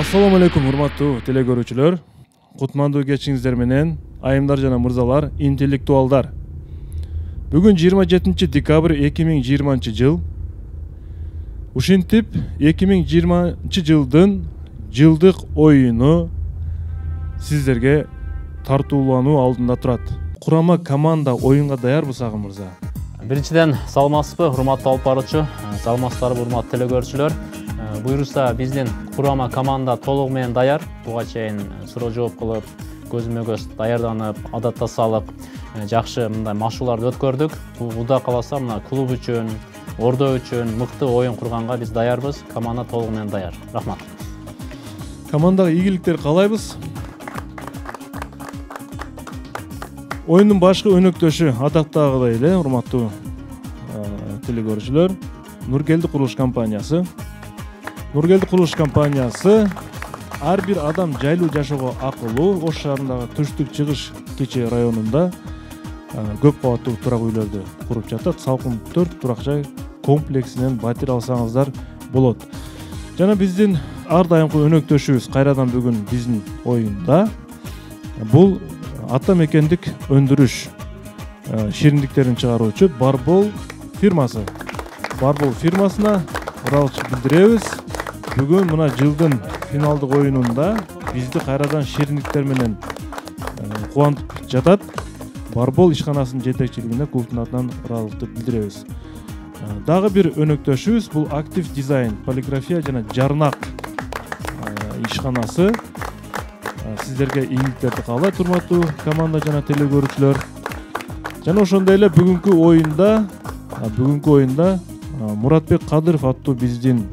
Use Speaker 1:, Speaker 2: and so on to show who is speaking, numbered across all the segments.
Speaker 1: Assalamu alaikum урматтуу телекөрүүчүлөр. Кутмандуу кечиңиздер менен айымдар жана мырзалар, интеллектуалдар. Бүгүн 27 декабрь 2020 жыл. Ушинтип 2020 жылдын жылдык оюну сиздерге тартуулануу алдында турат. Курама команда оюнга даярбы Сагын мырза?
Speaker 2: Биринчиден саламатсызбы, урматтуу алып баруучу, саламатсыздарбы урматтуу телекөрүүчүлөр. Буюрса биздин курама команда толугу менен даяр. Буга чейин суроо жооп кылып, көзмө көз даярданып, адатта салып, жакшы мындай машууларды өткөрдүк. Куда каласа мына клуб үчүн, ордо үчүн мыкты оюн курганга биз даярбыз. Команда толугу менен даяр. Рахмат.
Speaker 1: Командага ийгиликтер каалайбыз. Оюндун башкы өнөктөшү адактагыдай эле, урматтуу телекөрүүчүлөр, Нургелди курулуш компаниясы. Нургелди курулуш компаниясы ар бир адам жайлуу жашоого акылуу Ош шаарындагы түштүк чыгыш кечи районунда көп кабаттуу турак үйлөрдү куруп жатат. Салкын 4 турак жай комплексинен батир алсаңыздар болот. Жана биздин ар дайымкы өнөктөшүбүз кайрадан бүгүн биздин оюнда бул ата мекендик өндүрүш шириндиктерин чыгаруучу Барбол фирмасы. Барбол фирмасына ыраазычылык билдиребиз. Бүгүн мына жылдын финалдык оюнунда бизди кайрадан шириндиктер менен кубантып жатат. Барбол ишканасынын жетекчилигине клубтун атынан ыраазычылык билдиребиз. Дагы бир өнөктөшүбүз бул Актив дизайн, полиграфия жана жарнак ишканасы. Сиздерге ийгиликтерди каалайт, урматтуу команда жана телекөрүүчүлөр. Жана ошондой эле бүгүнкү оюнда Муратбек Кадыров аттуу биздин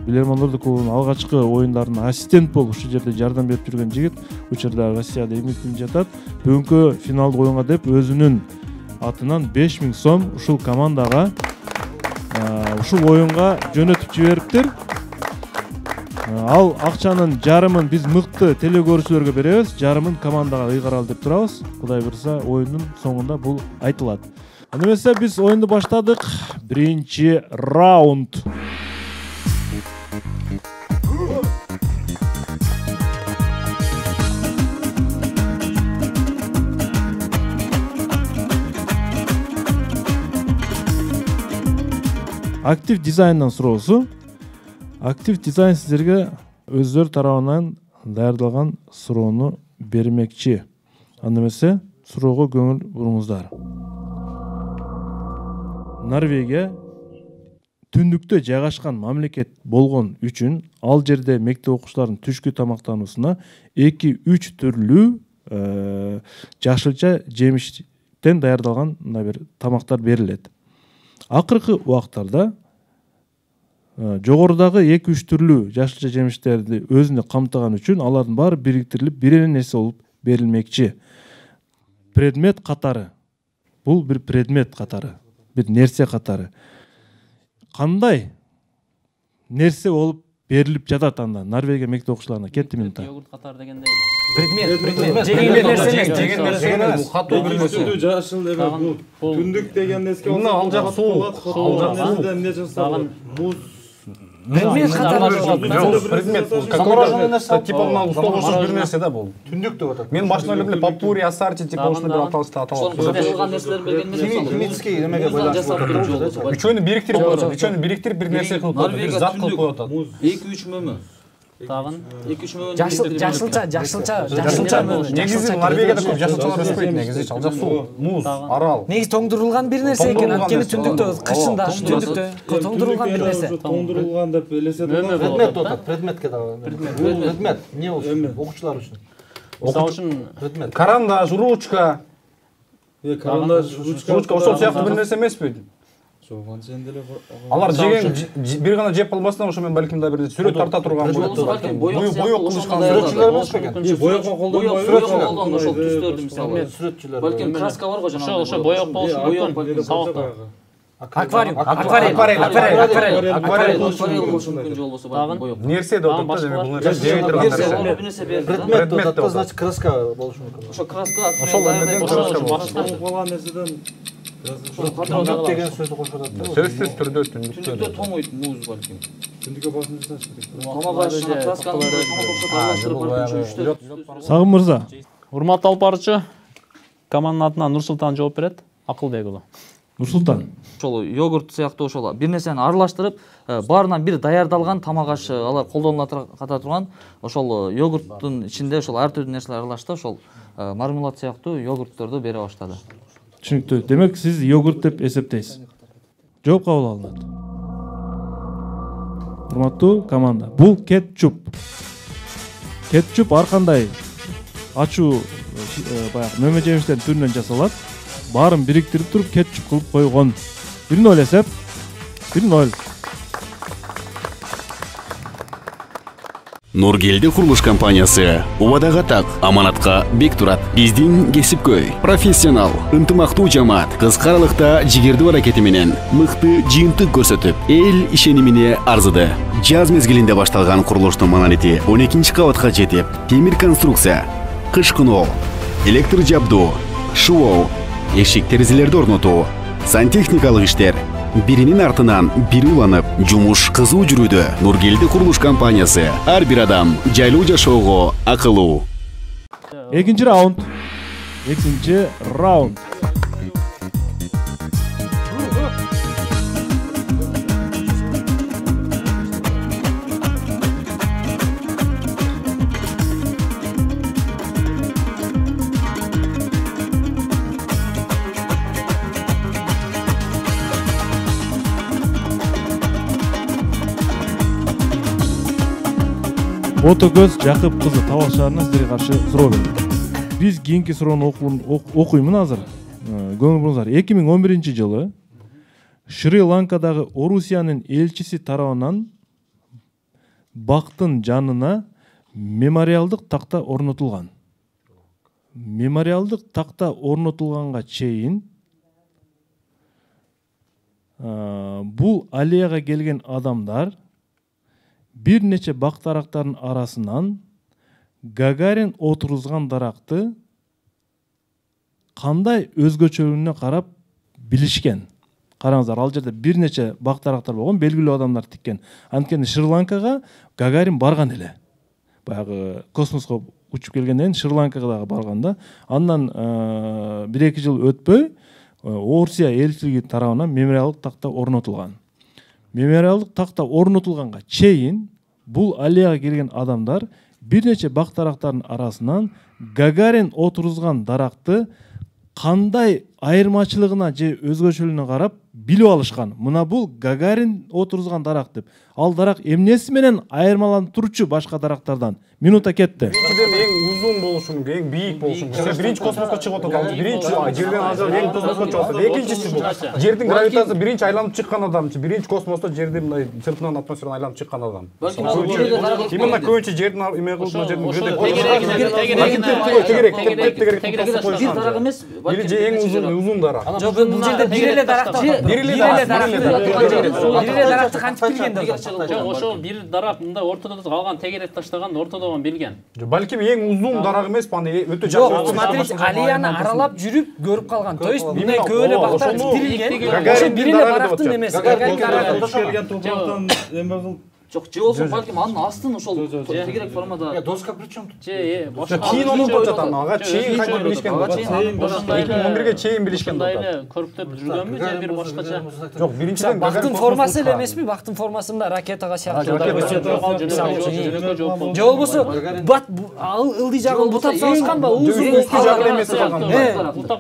Speaker 1: Билермандарды клубунун алгачкы оюндарына ассистент болуп ушул жерде жардам берип жүргөн жигит, учурда Россияда эмгектенип жатат. Бүгүнкү финалдык оюнга деп өзүнүн атынан 5000 сом ушул командага ушул оюнга жөнөтүп жибериптир. Ал акчанын жарымын биз мыкты телекөрүүчүлөргө беребиз, жарымын командага ыйгаралы деп турабыз. Кудай буйрса оюндун соңунда бул айтылат. Анда эмесе биз оюнду баштадык. Биринчи раунд. Актив дизайндан суроосу. Актив дизайн сиздерге өздөрү тарабынан даярдалган суроону бермекчи. Анда эмесе суроого көңүл буруңуздар. Норвегия түндүктө жайгашкан мамлекет болгон үчүн ал жерде мектеп окуучуларынын түшкү тамактануусуна 2-3 түрлүү жашылча жемиштен даярдалган мындай бир тамактар берилет. Акыркы убактарда жогорудагы 2-3 түрлүү жашылча жемиштерди өзүнө камтыган үчүн алардын баары бириктирилип бир эле нерсе болуп берилмекчи. Предмет катары. Бул бир предмет катары, бир нерсе катары. Кандай нерсе болуп берилип жатат анда Норвегия мектеп окуучуларына? Кетти минута.
Speaker 2: Йогурт катары дегендей.
Speaker 3: Предмет. Жеген нерсе эмес. Катуу бир нерсе.
Speaker 4: Жашыл эме бул. Түндүк деген нерсе болсо, ал жак суук. Ал жак эмне жасалат? Муз.
Speaker 3: Предмет катары. Предмет. Какой нерсе? Типа мына устогусуз бир нерсе да бул.
Speaker 4: Түндүк деп атат.
Speaker 3: Мен башында эле попури, ассорти типа ушундай бир аталышты аталат.
Speaker 4: Жасалган нерселерди берген эмес. Химический эмеге байланыштуу.
Speaker 3: Үчөөнү бириктирип бир нерсе кылып атат. Бир зат кылып коюп атат.
Speaker 4: 2-3 мөмө.
Speaker 2: Тагын
Speaker 4: 2-3 мөмө.
Speaker 5: Жашылча
Speaker 3: негизи Норвегияда көп жашылчалар өспөйт негизи. Ал жак суу, муз, арал.
Speaker 5: негизи тоңдурулган бир нерсе экен. Анткени түндүктө, кышында, түндүктө тоңдурулган бир нерсе.
Speaker 4: Тоңдурулган деп элесе да.
Speaker 6: Предмет атат, предметке дагы. Предмет. Эмне болсун? Окуучулар үчүн.
Speaker 2: Мисалы үчүн
Speaker 6: Предмет.
Speaker 3: Карандаш, ручка.
Speaker 4: Карандаш,
Speaker 3: Ручка ошол сыяктуу бир нерсе эмеспи? Алар жеген бир гана жеп албастан ошо мен балким да бир сүрөт тарта турган боек кылышкан сүрөтчүлөр эмеспи экен?
Speaker 4: Боек колдонбойбу?
Speaker 6: Сүрөтчүлөр.
Speaker 4: Ошол түстөрдү мисалы.
Speaker 6: Сүрөтчүлөр.
Speaker 4: Балким краска бар го жанагы.
Speaker 2: ошо боек болушу мүмкүн. Сабакта.
Speaker 5: Аквариум.
Speaker 4: Акварель болушу мүмкүн же болбосо боек.
Speaker 3: Нерсе деп атат да, бул нерсе жеген турган нерсе.
Speaker 4: Бир нерсе берди.
Speaker 6: Предмет деп атат, значит краска болушу мүмкүн.
Speaker 4: Ошо краска.
Speaker 3: Ошол эмнеден краска болот.
Speaker 4: Калган нерседен
Speaker 6: Түндүк деген сөздү кошуп атат да.
Speaker 3: Сөзсүз түрдө түндүктө.
Speaker 7: Түндүктө тоңойт муз балким.
Speaker 4: Түндүккө басынчы таш керек.
Speaker 7: Тамак ашына красканы аралаштырып балким жүрүштү.
Speaker 1: Сагым мырза.
Speaker 2: Урматтуу алып баруучу, команданын атынан Нурсултан жооп берет. Акылбек уулу.
Speaker 1: Нурсултан.
Speaker 7: Ошол йогурт сыяктуу ошол бир нерсени аралаштырып, баарынан бир даярдалган тамак ашы алар колдонула ката турган ошол йогурттун ичинде ошол ар түрдүү нерселер аралашты, ошол мармелад сыяктуу йогуртторду бере баштады.
Speaker 1: Түшүнүктүү. Демек сиз йогурт деп эсептейсиз. Жооп кабыл алынат. Урматтуу команда. Бул кетчуп. Кетчуп ар кандай ачуу баягы мөмө жемиштердин түрүнөн жасалат. Барын бириктирип туруп кетчуп кылып койгон. Бир нөл эсеп. 1-0.
Speaker 8: Нургелди курулуш компаниясы убадага так, аманатка бек турат. Биздин кесипкөй, профессионал, ынтымактуу жамаат кыска аралыкта жигердүү аракети менен мыкты жыйынтык көрсөтүп, эл ишенимине арзыды. Жаз мезгилинде башталган курулуштун маналити 12-кабатка жетип, темир конструкция, кыш кыноо, электр жабдуу, шуу, эшик терезелерди орнотуу, сантехникалык иштер биринин артынан бири уланып, жумуш кызуу жүрүүдө. Нургелди курулуш компаниясы ар бир адам жайлуу жашоого акылуу.
Speaker 1: Экинчи раунд. Ботокөз Жакып кызы Табал шаарынан сиздерге каршы суроо берет. Биз кийинки суроону окуймун азыр. Көңүл буруңуздар. 2011-жылы Шри-Ланкадагы Орусиянын элчиси тарабынан бактын жанына мемориалдык такта орнотулган. Мемориалдык такта орнотулганга чейин бул аллеяга келген адамдар бир нече бак дарактардын арасынан Гагарин отургузган даракты кандай өзгөчөлүгүнө карап билишкен. Караңыздар, ал жерде бир нече бак дарактар болгон, белгилүү адамдар тиккен. Анткени Шри-Ланкага Гагарин барган эле. Баягы космоско учуп келгенден Шри-Ланкага дагы барганда, андан 1-2 жыл өтпөй Орусия элчилиги тарабынан мемориалдык такта орнотулган. Мемориалдык такта орнотулганга чейин бул аллеяга келген адамдар бир нече бак дарактардын арасынан Гагарин отургузган даракты кандай айырмачылыгына же өзгөчөлүгүнө карап билип алышкан. Мына бул Гагарин отургузган дарак деп. Ал дарак эмнеси менен айырмаланып турчу башка дарактардан? Минута кетти.
Speaker 3: Биринчиден эң узун болушу мүмкүн, эң бийик болушу мүмкүн. Биринчи космоско чыгып атат. Биринчи жерден ажырап эң космоско чыгып атат. Экинчиси бул. Жердин гравитациясы биринчи айланып чыккан адамчы. Биринчи космосто жерди мындай сыртынан атмосферадан айланып чыккан адам. Именно көбүнчө жердин эме кылып
Speaker 7: бир дарак эмес,
Speaker 3: или же эң узун дарак.
Speaker 5: Жок, бул жерде бир эле дарак бар. Бир эле даракты кантип билгендер?
Speaker 2: Жок, ошол бир дарак мындай ортодо калган, тегерек таштаган, ортодо билген.
Speaker 3: Балким эң узун дарак эмес, аны өтө
Speaker 5: Жок, смотрите, аллеяны аралап жүрүп көрүп калган. То есть мындай көп эле бактар тирилген. Ошо бир эле дарактын эмес.
Speaker 4: Келген топурактан эме кылып
Speaker 7: жок, же болсо балким анын астын ошол тегерек формада.
Speaker 6: Доска причем тут?
Speaker 3: Чейин онутуп жатат ага, чейин кайтып билишкен. 2011-ге чейин билишкен.
Speaker 2: Ушундай көрүптөп жүргөнбү же бир башкача?
Speaker 3: Жок, биринчиден
Speaker 5: Бактын формасы эле эмеспи? Бактын формасы мында ракетага сыяктуу. Же болбосо бат ылдый жагын бутап салышканбы? Узун
Speaker 3: жагы эмес калган.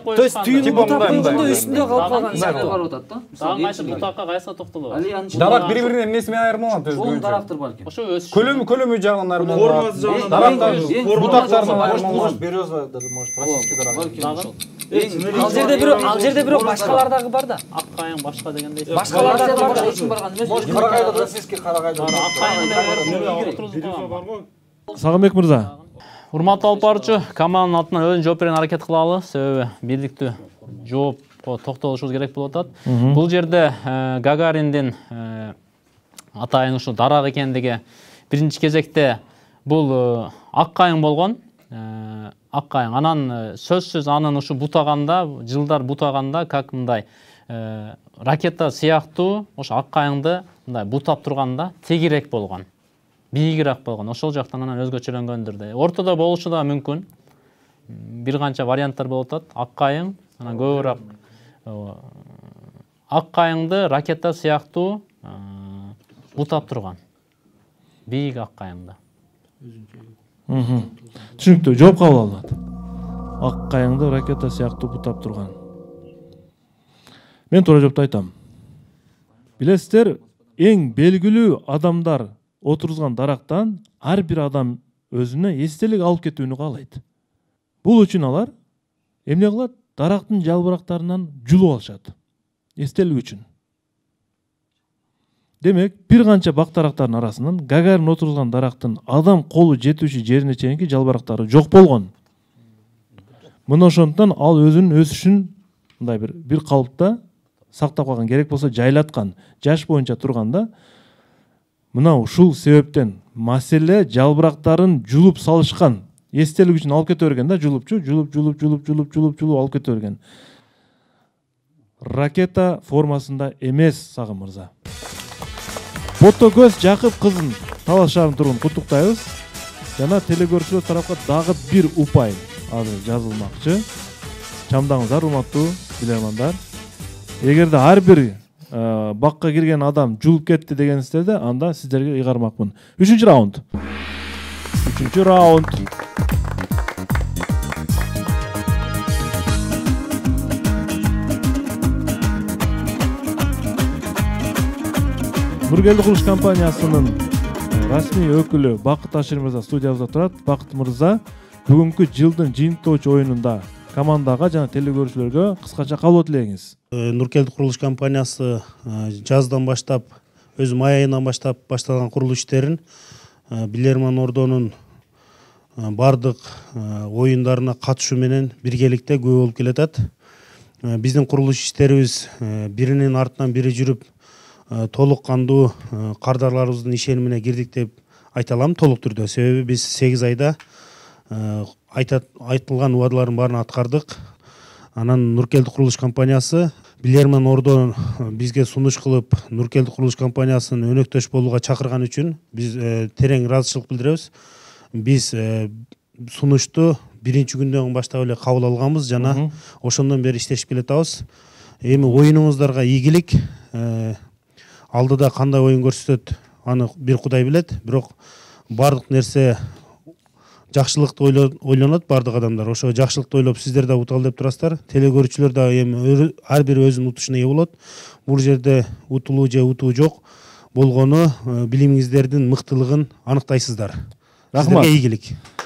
Speaker 5: То есть түйүнү бутап койгондо үстүндө калып калган сыяктуу.
Speaker 7: барып атат да.
Speaker 2: Дагы кайсы бутакка кайсы токтолот?
Speaker 3: Дарак бири-биринен эмнеси менен айырмаланат?
Speaker 7: Дарактыр балким.
Speaker 2: Ошо өсүш.
Speaker 3: Көлөмү жагынан айырмаланат.
Speaker 4: формасы жагынан
Speaker 3: Дарактар, бутактардан
Speaker 6: Может,
Speaker 3: айырмаланат.
Speaker 6: береза, даже может, российский дарак.
Speaker 5: Ал жерде бирок башкалар дагы бар да.
Speaker 2: Ак кайың башка дегендей.
Speaker 5: Башкалар дагы бар.
Speaker 7: Эч ким барган эмес.
Speaker 6: Может, карагайда, российский карагайда.
Speaker 1: Сагымбек мырза.
Speaker 2: Урматтуу алып баруучу, команданын атынан өзүн жооп берген аракет кылалы, себеби бирликтүү жоопко токтолушубуз керек болуп атат. Бул жерде Гагариндин атайын ушу дарак экендиги биринчи кезекте бул ак кайың болгон. ак кайың. Анан сөзсүз анын ушу бутаганда, жылдар бутаганда как мындай ракета сыяктуу ошо ак кайыңды мындай бутап турганда тегирээк болгон, бийигирээк болгон. Ошол жактан анан өзгөчөлөнгөндүр да. Ортодо болушу да мүмкүн. Бир канча варианттар болуп атат. Ак кайың, анан көбүрөөк ак кайыңды ракета сыяктуу бутап турган. Бийик ак кайыңды.
Speaker 1: Түшүнүктүү, жооп кабыл алынат. Ак кайыңды ракета сыяктуу бутап турган. Мен туура жоопту айтам. Билесиздер, эң белгилүү адамдар отурган дарактан ар бир адам өзүнө эстелик алып кетүүнү каалайт. Бул үчүн алар эмне кылат? Дарактын жалбырактарынан жулуп алышат. Эстелик үчүн. Демек, бир канча бактарактардын арасынан Гагарин отурган дарактын адам колу жетүүчү жерине чейинки жалбырактары жок болгон. Мына ошондон ал өзүнүн өсүшүн мындай бир калыпта сактап калган, керек болсо жайлаткан, жаш боюнча турганда, мына ушул себептен маселе жалбырактарын жулуп салышкан. Эстелик үчүн алып кете берген да, жулуп алып кете берген. Ракета формасында эмес, Сагым мырза. Ботокөз Жакып кызын Талас шаарынын тургунун куттуктайбыз. Жана телекөрүүчүлөр тарапка дагы бир упай азыр жазылмакчы. Чамдаңыздар, урматтуу билермандар. Эгерде ар бир бакка кирген адам жулуп кетти дегенсиздерде, анда сиздерге ыйгармакмын. 3-чү раунд. 3-чү раунд. Нургелди курулуш компаниясынын расмий өкүлү Бакыт Ашир мырза студиябызда турат. Бакыт мырза, бүгүнкү жылдын жыйынтоочу оюнунда командага жана телекөрүүчүлөргө кыскача кабыл тилеңиз.
Speaker 9: Нургелди курулуш компаниясы жаздан баштап, өз май айынан баштап башталган курулуш иштерин Билерман Ордонун бардык оюндарына катышуу менен биргеликте көп болуп келатат. Биздин курулуш иштерибиз биринин артынан бири жүрүп, толук кандуу кардарларыбыздын ишенимине кирдик деп айта алам, толук түрдө. Себеби биз 8 айда айтылган убадалардын баарын аткардык. Анан Нургелди курулуш компаниясы Билерман Ордон бизге сунуш кылып, Нургелди курулуш компаниясынын өнөктөш болууга чакырган үчүн биз терең ыраазычылык билдиребиз. Биз сунушту биринчи күндөн баштап эле кабыл алганбыз жана ошондон бери иштешип келатабыз. Эми оюнуңуздарга ийгилик. Алдыда кандай оюн көрсөтөт, аны бир Кудай билет. Бирок бардык нерсе жакшылыкты ойлонот бардык адамдар. Ошо жакшылыкты ойлоп сиздер да уталы деп турасыздар. Телекөрүүчүлөр да эми ар бир өзүнүн утушуна ээ болот. Бул жерде утулуу же утуу жок болгону билимиңиздердин мыктылыгын аныктайсыздар. Рахмат. Сиздерге ийгилик.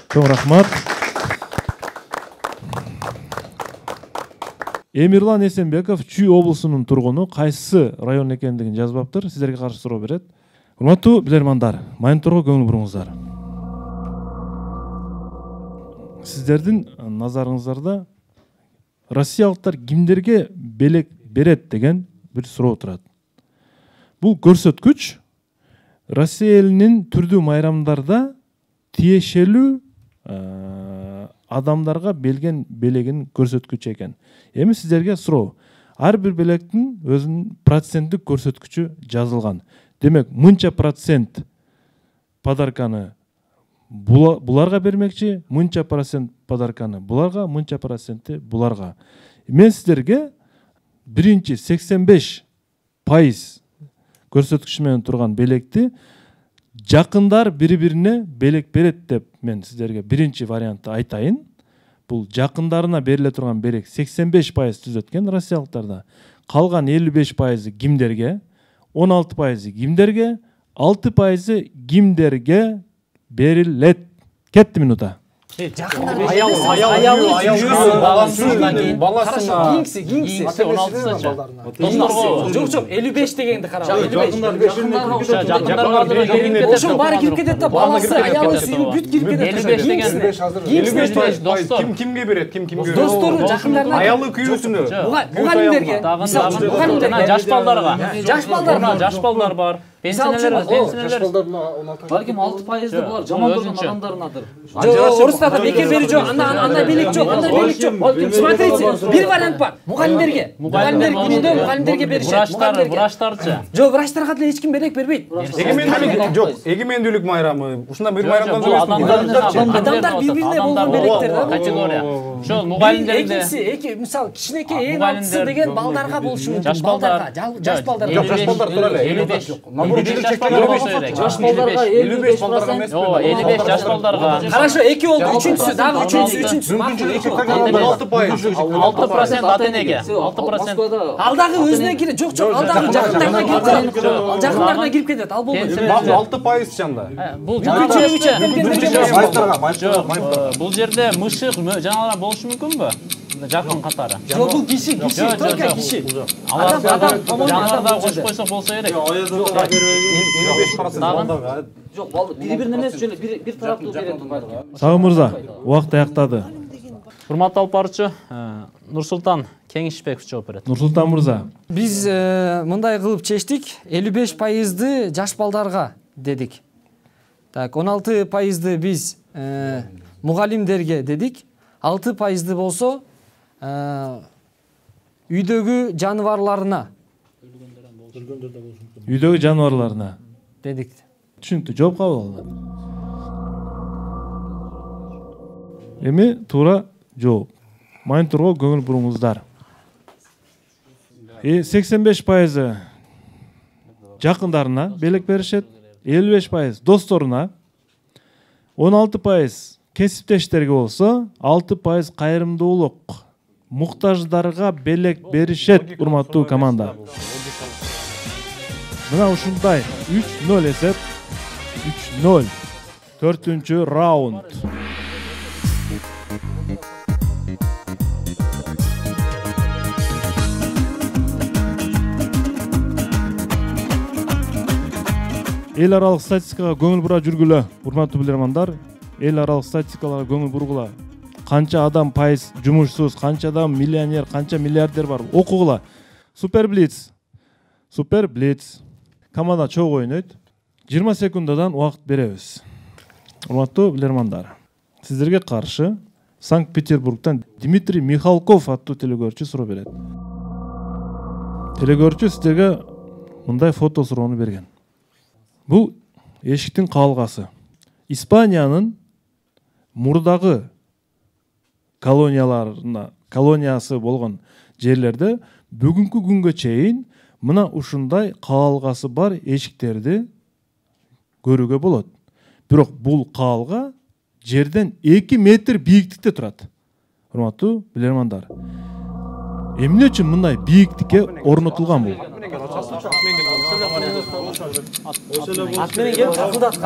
Speaker 1: Чоң рахмат. Эмирлан Эсенбеков Чүй облусунун тургуну, кайсы район экендигин жазбаптыр. Сиздерге каршы суроо берет. Урматтуу билермандар, мониторго көңүл буруңуздар. Сиздердин назарыңыздарда россиялыктар кимдерге белек берет деген бир суроо турат. Бул көрсөткүч Россия элинин түрдүү майрамдарда тиешелүү адамдарга берген белегин көрсөткүчү экен. Эми сиздерге суроо. Ар бир белектин өзүнүн проценттик көрсөткүчү жазылган. Демек, мынча процент подарканы буларга бермекчи, мынча процент подарканы буларга, мынча проценти буларга. Мен сиздерге биринчи 85% көрсөткүчү менен турган белекти жакындар бири-бирине белек берет деп мен сиздерге биринчи вариантты айтайын. Бул жакындарына бериле турган белек 85% түзөт экен россиялыктарда. Калган 55% кимдерге, 16% кимдерге, 6% кимдерге берилет. Кетти минута.
Speaker 5: Жок, 55 дегенди карап. Ошо баары кирип кетет да, баласы, аялы, сүйүнүп бүт кирип кетет.
Speaker 2: 55 достор.
Speaker 3: Кимге берет? Ким
Speaker 5: Достору, жакындарына.
Speaker 3: Аялы күйөөсүнө.
Speaker 5: Мугалимдерге.
Speaker 2: Жаш балдарга.
Speaker 5: Жаш балдар
Speaker 2: бар. Пенсионерлер
Speaker 7: балким 6%ды булар жаман көргөн адамдарынадыр.
Speaker 5: Жок, орустарда бекер берүү жок. Андай белек жок, андай белек жок. Смотрите, бир вариант бар. Мугалимдерге. Мугалимдер күнүндө мугалимдерге беришет.
Speaker 2: Врачтарчы.
Speaker 5: Жок, врачтарга деле эч ким белек бербейт.
Speaker 3: Эгемендүүлүк жок, эгемендүүлүк майрамы. Ушундай бир майрамдан сөйлөшмөйт.
Speaker 5: Адамдар бири-бирине болгон белектер да.
Speaker 2: Категория. Ошол мугалимдерде
Speaker 5: экинчиси, мисалы кичинекей эң алдысы деген балдарга болушу мүмкүн. Балдарга, жаш балдарга.
Speaker 3: Жаш балдар тура эле.
Speaker 2: 55
Speaker 7: Жаш балдарга 55 балдарга эмес.
Speaker 2: 55 жаш балдарга.
Speaker 5: Хорошо, эки болду, үчүнчүсү, дагы үчүнчүсү.
Speaker 3: Мүмкүнчүлүк эки таган 6%.
Speaker 2: 6% ата-энеге. 6%.
Speaker 5: Алдагы өзүнө кире, жок, алдагы жакындарына кирип кетет. Ал болбойт.
Speaker 3: 6% чанда.
Speaker 2: Бул бул жерде мышык жанагылар болушу мүмкүнбү? Жакын катары.
Speaker 5: Жок, бул киши, только киши.
Speaker 2: Адам жанагыларда кошуп койсок болсо керек.
Speaker 3: 55% балдарга.
Speaker 7: Жок, бири-бирине эмес, бир тараптуу берет байлыгы.
Speaker 1: Сагын мырза, убакыт аяктады.
Speaker 2: Урматтуу алып баруучу Нурсултан Кеңишбеков жооп берет.
Speaker 1: Нурсултан мырза.
Speaker 5: Биз мындай кылып чечтик, 55%ды жаш балдарга дедик. Так, 16%ды биз мугалимдерге дедик. 6%ды болсо үйдөгү жаныбарларына.
Speaker 1: Үйдөгү жаныбарларына
Speaker 5: Дедик.
Speaker 1: Түшүнүктүү, жооп кабыл алынат. Эми туура жооп. Мониторго көңүл буруңуздар. 85% жакындарына белек беришет, 55% досторуна, 16% кесиптештерге болсо, 6% кайрымдуулук муктаждарга белек беришет, урматтуу команда. Мына ушундай 3-0 эсеп. 3-0. 4-чү раунд. Эл аралык статистикага көңүл бура жүргүлө, урматтуу билермандар. Эл аралык статистикаларга көңүл бургула. Канча адам пайыз жумушсуз, канча адам миллионер, канча миллиардер бар. Окугула. Супер Блиц. Команда чогуу ойнойт. 20 секундадан убакыт беребиз. Урматтуу билермандар. Сиздерге каршы Санкт-Петербургдан Дмитрий Михалков аттуу телегөрчү суроо берет. Телегөрчү сиздерге мындай фото суроону берген. Бул эшиктин каалгасы. Испаниянын мурдагы колониясы болгон жерлерде бүгүнкү күнгө чейин мына ушундай каалгасы бар эшиктерди көрүүгө болот. Бирок бул каалга жерден 2 метр бийиктикте турат. Урматтуу билермандар. Эмне үчүн мындай бийиктикке орнотулган бул?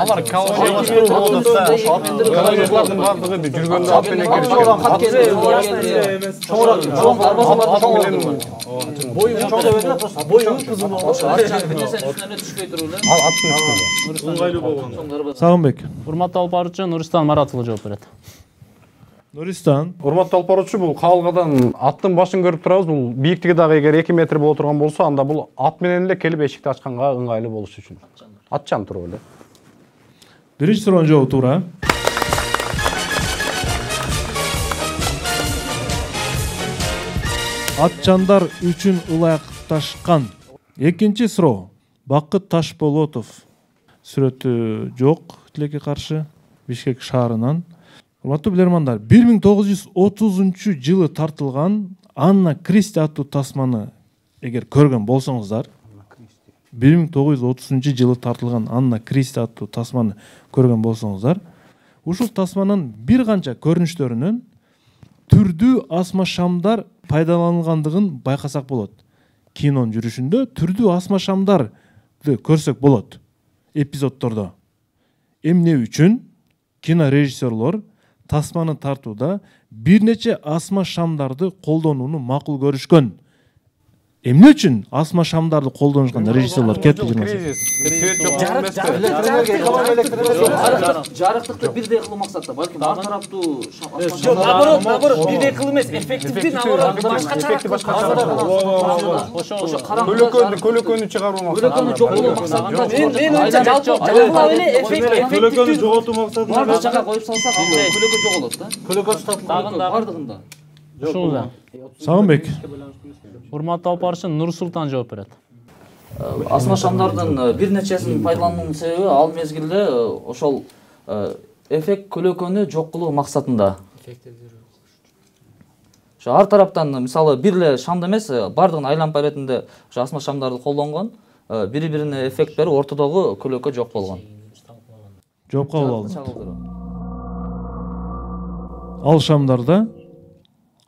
Speaker 3: Алар колониялаштыруу болуп атса, колониялардын бардыгы жүргөндө ат менен келишкен.
Speaker 6: Бою чоң деп эле, бою узун болгон.
Speaker 4: Ыңгайлуу болгон.
Speaker 1: Сагынбек.
Speaker 2: Урматтуу алып баруучу Нуристан Маратұлы жооп берет.
Speaker 1: Нуристан.
Speaker 3: Урматтуу алып баруучу, бул каалгадан аттын башын көрүп турабыз. Бул бийиктиги дагы эгер 2 метр боло турган болсо, анда бул ат менен эле келип эшикти ачканга ыңгайлуу болуш үчүн. Атчан туруп эле.
Speaker 1: Биринчи суроонун жообу туура. Атчандар үчүн ылайыкташкан. Экинчи суроо. Бакыт Ташболотов. Сүрөтү жок, тилекке каршы Бишкек шаарынан. Урматтуу билермандар, 1930-жылы тартылган Анна Кристи аттуу тасманы эгер көргөн болсоңуздар, 1930-жылы тартылган Анна Кристи аттуу тасманы көргөн болсоңуздар, ушул тасманын бир канча көрүнүштөрүнөн түрдүү асма шамдар пайдаланылгандыгын байкасак болот. Кинонун жүрүшүндө түрдүү асма шамдарды көрсөк болот эпизоддордо. Эмне үчүн кинорежиссерлор тасманы тартууда бир нече асма шамдарды колдонууну макул көрүшкөн? эмне үчүн асма шамдарды колдонушкан режиссерлор кетти жырмасы?
Speaker 7: Жарыктыкты бирдей кылуу максатта, балким ар тараптуу
Speaker 5: наоборот, бирдей кылуу эмес, эффективди наоборот башкача.
Speaker 3: Көлөкөнү чыгаруу максатында.
Speaker 7: Көлөкөнү жок кылуу максатында.
Speaker 5: Мен ойымча жалпылап эле
Speaker 4: Көлөкөнү жоготуу максатында
Speaker 7: башкача коюп салсак, көлөкө жоголот да.
Speaker 6: Көлөкө статус
Speaker 2: Бардыгында. Ушул.
Speaker 1: Сагынбек.
Speaker 2: Урматтуу алып баруучу Нурсултан жооп берет.
Speaker 7: Асма шамдардын бир нечесин пайдалануунун себеби ал мезгилде ошол эффект көлөкөнү жок кылуу максатында. Ошо ар тараптан мисалы бир эле шамды эмес, бардыгын айланып беретинде ошо асма шамдарды колдонгон, бири-бирине эффект берип ортодогу көлөкө жок болгон.
Speaker 1: Жооп кабыл алдым. Ал шамдарда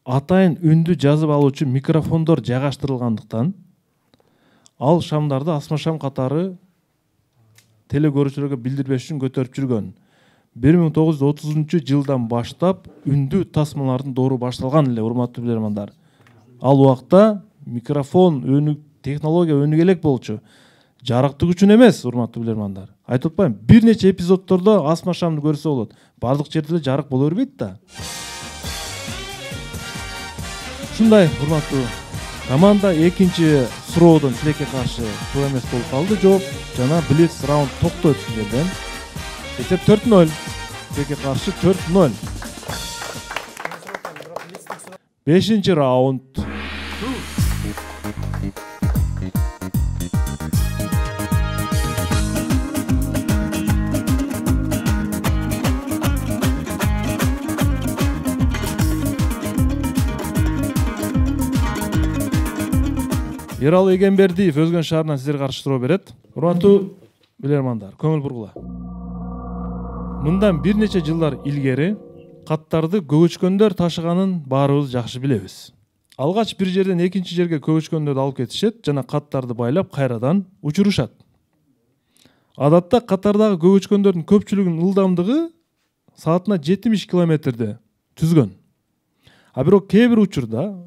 Speaker 1: атайын үндү жазып алуучу микрофондор жайгаштырылгандыктан ал шамдарды асма шам катары телекөрүүчүлөргө билдирбеш үчүн көтөрүп жүргөн. 1930 жылдан баштап үндү тасмалардын доору башталган эле, урматтуу билермандар. Ал убакта микрофон технология өнүгө элек болчу. Жарыктык үчүн эмес, урматтуу билермандар. Айтып атпайм, бир нече эпизоддордо асма шамды көрсө болот. Бардык жерде эле жарык боло бербейт да. Ушундай, урматтуу команда экинчи суроодон тилекке каршы туура эмес болуп калды. Жооп жана блиц раунд токтойт ушул жерден. Есеп 4-0. Тилекке каршы 4-0. 5-чи раунд. Ерал Эгембердиев Өзгөн шаарынан сиздерге каршы суроо берет. Урматтуу билермандар, көңүл бургула. Мындан бир нече жылдар илгери каттарды көгөчкөндөр ташыганын баарыбыз жакшы билебиз. Алгач бир жерден экинчи жерге көгөчкөндөрдү алып кетишет жана каттарды байлап кайрадан учурушат. Адатта каттардагы көгөчкөндөрдүн көпчүлүгүнүн ылдамдыгы саатына 70 километрди түзгөн. А бирок кээ бир учурда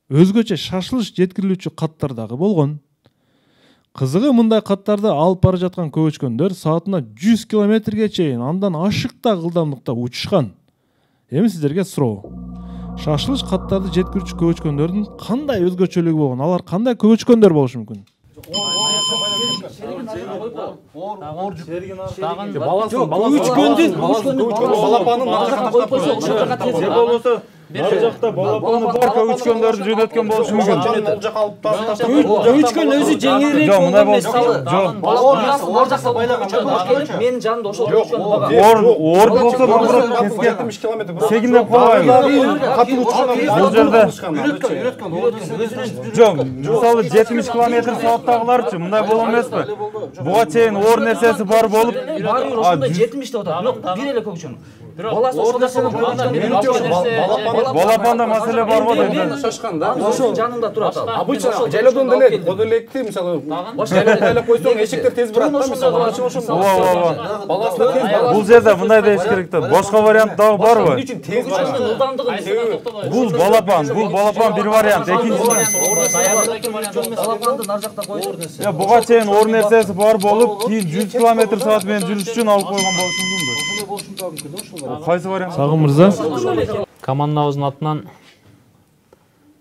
Speaker 1: өзгөчө шашылыш жеткирилүүчү каттар дагы болгон. Кызыгы мындай каттарды алып бара жаткан көгөчкөндөр саатына 100 километрге чейин андан ашык ылдамдыкта учушкан. Эми сиздерге суроо. Шашылыш каттарды жеткирүүчү көгөчкөндөрдүн кандай өзгөчөлүгү болгон? Алар кандай көгөчкөндөр болушу мүмкүн?
Speaker 4: Ар жакта балапаны бар көгөчкөндөрдү жөнөткөн болушу мүмкүн.
Speaker 5: Көгөчкөн өзү жеңилирээк болгон мисалы.
Speaker 7: Ор жакта байлаган менин жанымда ошол көгөчкөн бага.
Speaker 4: Ор болсо наоборот 70 км. Сегиндеп калбайбы? Бул жерде жок, мисалы 70 км сааттагыларчы мындай боло эмеспи? Буга чейин ор нерсеси бар болуп,
Speaker 7: баары ошондой 70 деп атат. Бирок бир эле көгөчкөн. Баласы ошол нерсени
Speaker 4: балапанда маселе бар го дейм.
Speaker 3: Шашкан да.
Speaker 7: Ошол жанында турат ал.
Speaker 3: Обычно жайлоодон деле боделекти мисалы жайлоодон койсоң эшиктер тез барат да мисалы.
Speaker 4: Бул жерде мындай дейиш керек да. Башка вариант дагы барбы? Бул балапан бир вариант, экинчи
Speaker 7: балапанды нар жакта коюп.
Speaker 4: Буга чейин ор нерсеси бар болуп, кийин 100 км/саат менен жүрүш үчүн алып койгон болушу мүмкүнбү? Кайсы вариант?
Speaker 1: Сагын мырза.
Speaker 2: Командабыздын атынан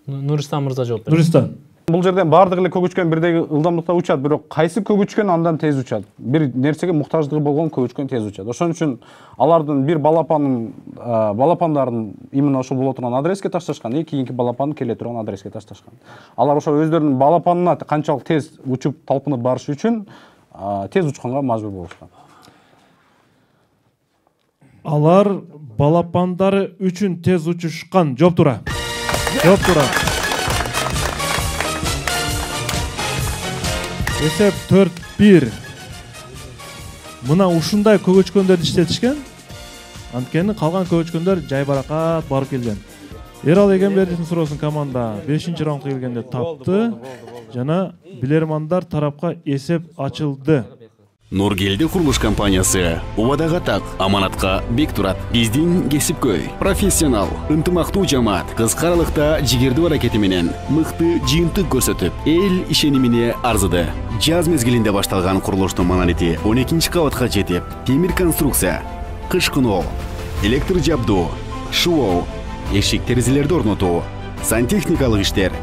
Speaker 2: Нуристан мырза жооп берет.
Speaker 1: Нуристан.
Speaker 3: Бул жерден баардык эле көгөчкөн бирдей ылдамдыкта учат, бирок кайсы көгөчкөн андан тез учат? Бир нерсеге муктаждыгы болгон көгөчкөн тез учат. Ошон үчүн алардын бир балапандарын именно ошол боло турган адреске ташташкан, кийинки балапан келе турган адреске ташташкан. Алар ошо өздөрүнүн балапанына канчалык тез учуп талпынып барыш үчүн тез учканга мажбур болушкан.
Speaker 1: Алар балапандары үчүн тез учушкан. Жооп туура. Жооп туура. Эсеп 4-1. Мына ушундай көгөчкөндөрдү иштетишкен. Анткени калган көгөчкөндөр жай баракат барып келген. Ерал Эгембердиевдин суроосун команда 5-чи раундга келгенде тапты жана билермандар тарапка эсеп ачылды.
Speaker 8: Нургелди курулуш компаниясы убадага так, аманатка бек турат. Биздин кесипкөй, профессионал, ынтымактуу жамаат кыска аралыкта жигердүү аракети менен мыкты жыйынтык көрсөтүп, эл ишенимине арзыды. Жаз мезгилинде башталган курулуштун маналити 12-кабатка жетип, темир конструкция, кыш куноо, электр жабдуу, шуу, эшик терезелерди орнотуу, сантехникалык иштер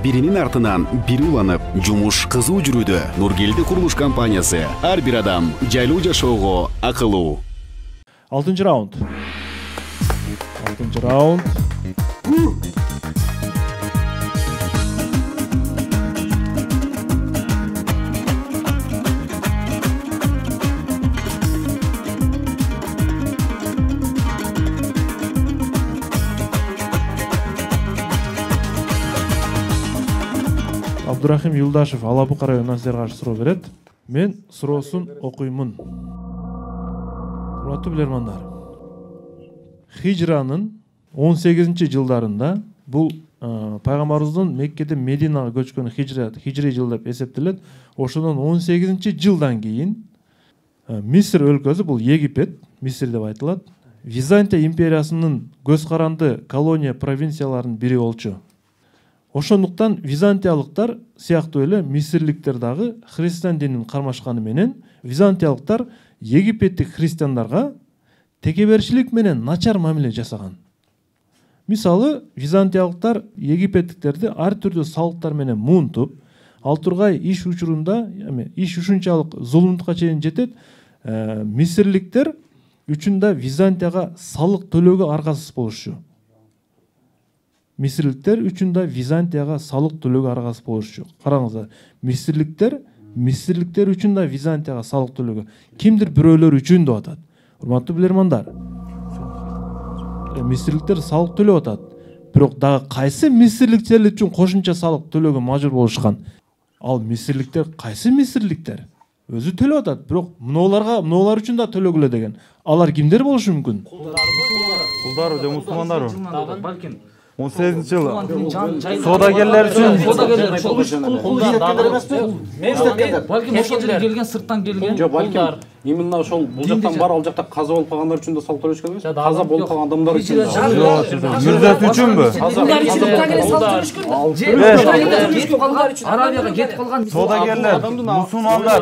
Speaker 8: биринин артынан бири уланып, жумуш кызуу жүрүүдө. Нургелди курулуш компаниясы ар бир адам жайлуу жашоого акылуу.
Speaker 1: 6 раунд. 6 раунд. Абдурахим Юлдашев Алабука районунан силерге каршы суроо берет. Мен суроосун окуймун. Урматтуу билермандар. Хижранын 18-жылдарында бул пайгамбарыбыздын Меккеде Мединага көчкөнү хижри жыл деп эсептелет. Ошондон 18-жылдан кийин Мисир өлкөсү, бул Египет, Мисир деп айтылат, Византия империясынын көз каранды колония провинцияларынын бири болчу. Ошондуктан византиялыктар сыяктуу эле мисирликтер дагы христиан динин кармашканы менен византиялыктар египеттик христиандарга текеберчилик менен начар мамиле жасаган. Мисалы, византиялыктар египеттиктерди ар түрдүү салыктар менен муунтуп, ал тургай иш учурунда, иш ушунчалык зулумдукка чейин жетет, мисирликтер үчүн да Византияга салык төлөөгө аргасыз болушу. Мисирликтер үчүн да Византияга салык төлөөгө аргасыз болушу. Караңыздар, мисирликтер үчүн да Византияга салык төлөөгө, кимдир бирөөлөр үчүн деп атат. Урматтуу билермандар, мисирликтер салык төлөп атат. Бирок дагы кайсы мисирликтер үчүн кошумча салык төлөөгө мажбур болушкан? Ал мисирликтер кайсы мисирликтер? Өзү төлөп атат, бирок мыналар үчүн да төлөгүлө деген. Алар кимдер болушу мүмкүн?
Speaker 4: Кулдар же мусулмандар? Балким 18-жыл содагерлер үчүн
Speaker 7: балким ошол жерге келген, сырттан келген.
Speaker 3: Жок, балким именно ошол бул жактан бар, ал жакта каза болуп калгандар үчүн да салык төлөшкөн эмес? Каза болуп калган адамдар үчүн да.
Speaker 4: Мүрзөт үчүнбү?
Speaker 7: Арабияга кетип калган
Speaker 4: содагерлер, мусулмандар.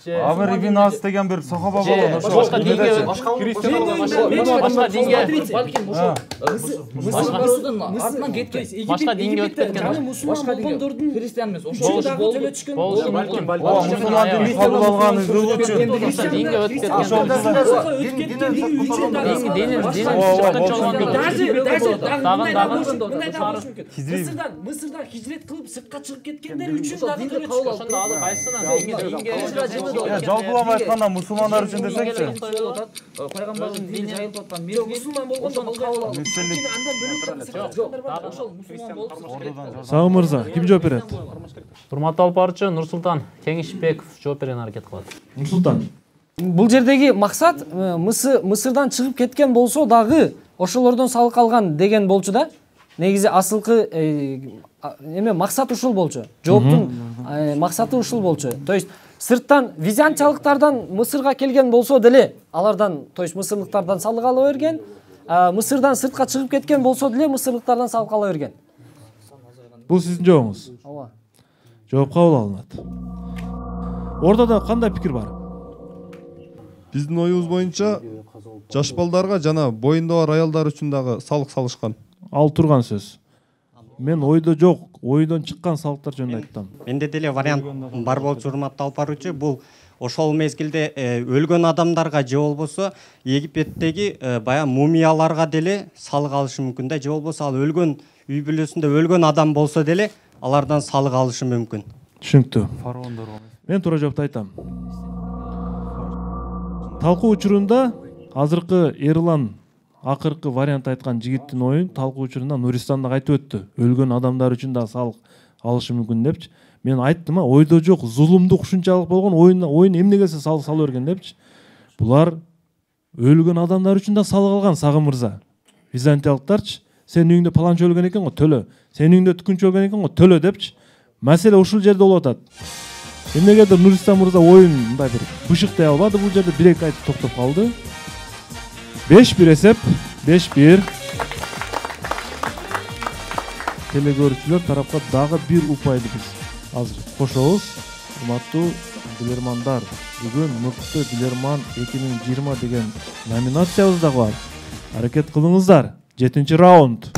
Speaker 4: Амир ибн Ас деген бир сахаба болгон, ошо
Speaker 2: башка динге
Speaker 7: артынан кеткен.
Speaker 2: Башка динге өтүп кеткен.
Speaker 7: Башка динге христиан эмес, ошо
Speaker 2: болушу мүмкүн.
Speaker 4: мусулман динин кабыл алган өздөрү үчүн
Speaker 2: Динге өтүп кеткен.
Speaker 5: Мисырдан хижрет кылып сыртка чыгып кеткендер үчүн дагы
Speaker 2: Ошондо ал кайсына
Speaker 4: жалпылап айтканда мусулмандар үчүн десекчи,
Speaker 7: пайгамбардын дини жайылып аткан мезгил
Speaker 5: мусулман болгондо кабыл алып.
Speaker 7: ошол мусулман болуп
Speaker 1: Сагы мырза, ким жооп берет?
Speaker 2: Урматтуу алып баруучу Нурсултан Кеңишбеков жооп берген аракет кылат.
Speaker 1: Нурсултан.
Speaker 5: Бул жердеги максат Мисырдан чыгып кеткен болсо дагы ошолордон салык алган деген болчу да. Негизи асылкы максат ушул болчу. Жооптун максаты ушул болчу. То есть сырттан византиялыктардан Мисырга келген болсо деле алардан, то есть мисырлыктардан салык ала берген, Мисырдан сыртка чыгып кеткен болсо деле мисырлыктардан салык ала берген.
Speaker 1: Бул сиздин жообуңуз.
Speaker 5: Ооба.
Speaker 1: Жооп кабыл алынат. Ортодо кандай пикир бар?
Speaker 10: Биздин оюбуз боюнча жаш балдарга жана боюнда бар аялдар үчүн дагы салык салышкан.
Speaker 1: Ал турган сөз. Мен ойдо жок, ойдон чыккан салыктар жөнүндө айттым.
Speaker 11: Менде деле вариант бар болчу, урматтуу алып баруучу. Бул ошол мезгилде өлгөн адамдарга же болбосо Египеттеги баягы мумияларга деле салык алышы мүмкүн да, же болбосо ал өлгөн үй бүлөсүндө өлгөн адам болсо деле алардан салык алышы мүмкүн.
Speaker 1: Түшүнүктүү. Мен туура жоопту айтам. Талкуу учурунда азыркы Эрлан акыркы вариант айткан жигиттин оюн талкуу учурунда Нуристан да айтып өттү. Өлгөн адамдар үчүн да салык алышы мүмкүн депчи. Мен айттым, ойдо жок, зулумдук ушунчалык болгон, оюн эмне келсе салык сала берген депчи. Булар өлгөн адамдар үчүн да салык алган, Сагы мырза. Византиялыктарчы, сенин үйүңдө паланчы өлгөн экен го, төлө. Сенин үйүңдө түкүнчү өлгөн экен го, төлө депчи. Маселе ушул жерде болуп атат. Эмнегедир Нурислам мырза оюн мындай бир бышыктай албады, бул жерде 1-2 айтып токтоп калды. 5-1 эсеп, 5-1. Телегөрүүчүлөр тарапка дагы бир упайды биз азыр кошобуз. Урматтуу билермандар, бүгүн мыкты билерман 2020 деген номинациябыз да бар. Аракет кылыңыздар. 7-раунд.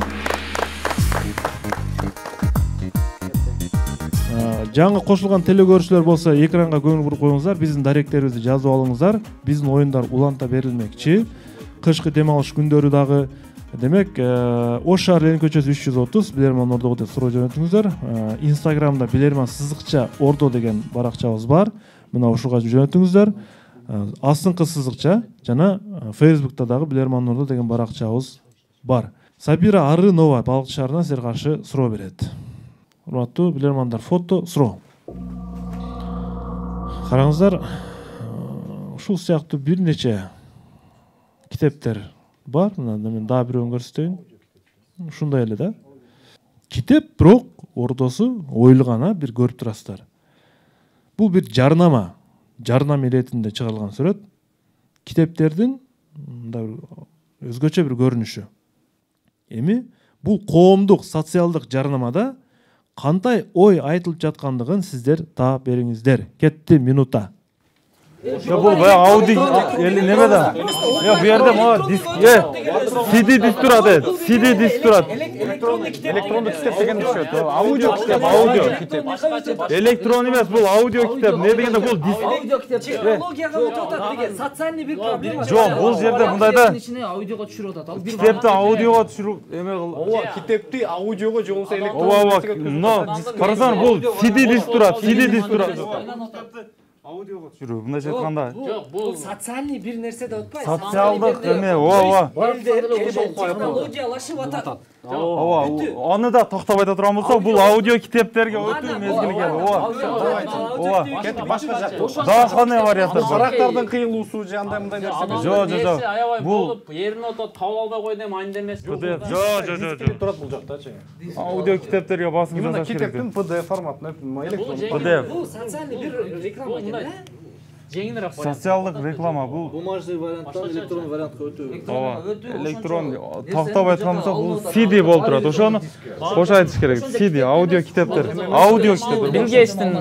Speaker 1: Жаңы кошулган телегөрүүчүлөр болсо экранга көңүл буруп коюңуздар, биздин даректерибизди жазып алыңыздар. Биздин оюндар уланта берилмекчи. Кышкы дем алыш күндөрү дагы демек Ош шаар Ленин көчөсү 330 билерман ордого деп суроо жөнөтүңүздөр. Инстаграмда билерман сызыкча ордо деген баракчабыз бар. Мына ушуга жөнөтүңүздөр. Астыңкы сызыкча жана Фейсбукта дагы билерман ордо деген баракчабыз бар. Сабира Арынова Балык шаарынан силерге каршы суроо берет. Урматтуу билермандар, фото суроо. Караңыздар, ушул сыяктуу бир нече китептер бар. Мына мен дагы бирөөн көрсөтөйүн. Ушундай эле да. Китеп, бирок ордосу оюлган, бир көрүп турасыздар. Бул бир жарнама иретинде чыгарылган сүрөт. Китептердин мындай өзгөчө бир көрүнүшү. Эми бул коомдук социалдык жарнамада кандай ой айтылып жаткандыгын сиздер таап бериңиздер. Кетти минута.
Speaker 4: Ya bu bayağı Audi eli ne kadar? Ya bir yerde ama disk CD disk turat. CD disk turat.
Speaker 3: Elektronlu kitap деген düşüyor. Audio kitap.
Speaker 4: Elektron emas, bu audio kitap. Ne degende bu disk.
Speaker 5: Audio kitap технологияга өтүп атат деген социальный бир проблема.
Speaker 4: Жоқ, бұл жерде мындайда
Speaker 5: аудиоға түшүрүп атат.
Speaker 4: Китепти аудиоға түшүрүп эме кыл.
Speaker 3: Ооба, китепти аудиого же болбосо
Speaker 4: электронду. Карасаң, бул CD диск турат, CD диск турат. Аудиого түшүрүү, мындайча айтканда.
Speaker 5: Жок, бул социальный бир нерсе деп атпайбы?
Speaker 4: Социалдык эме, ооба.
Speaker 5: Технологиялашып атат.
Speaker 4: Ооба, аны да токтоп айта турган болсок, бул аудио китептерге өтүү мезгили келди. Ооба.
Speaker 3: Кетти башка жак.
Speaker 4: Дагы кандай варианттар бар?
Speaker 3: Барактардын кыйылуусу же андай мындай нерсе.
Speaker 4: Жок.
Speaker 2: Аябай болуп, ерине отот, кабыл албай койду эми айында эмес.
Speaker 4: Жок.
Speaker 3: Турат бул жактачы.
Speaker 4: Аудио китептерге басым
Speaker 3: Именно
Speaker 4: жасаш керек.
Speaker 3: китептин PDF форматына электрон.
Speaker 4: PDF.
Speaker 5: Бул социальный бир реклама экен,
Speaker 2: жеңилирээк
Speaker 4: Социалдык реклама бул.
Speaker 6: Бумажный варианттан электрон вариантка өтүү.
Speaker 4: Ооба. Электрон токтоп айткан болсок, бул CD болуп турат. Ошону кош айтыш керек. CD, аудио китептер. Аудио китептер.
Speaker 2: Билгестин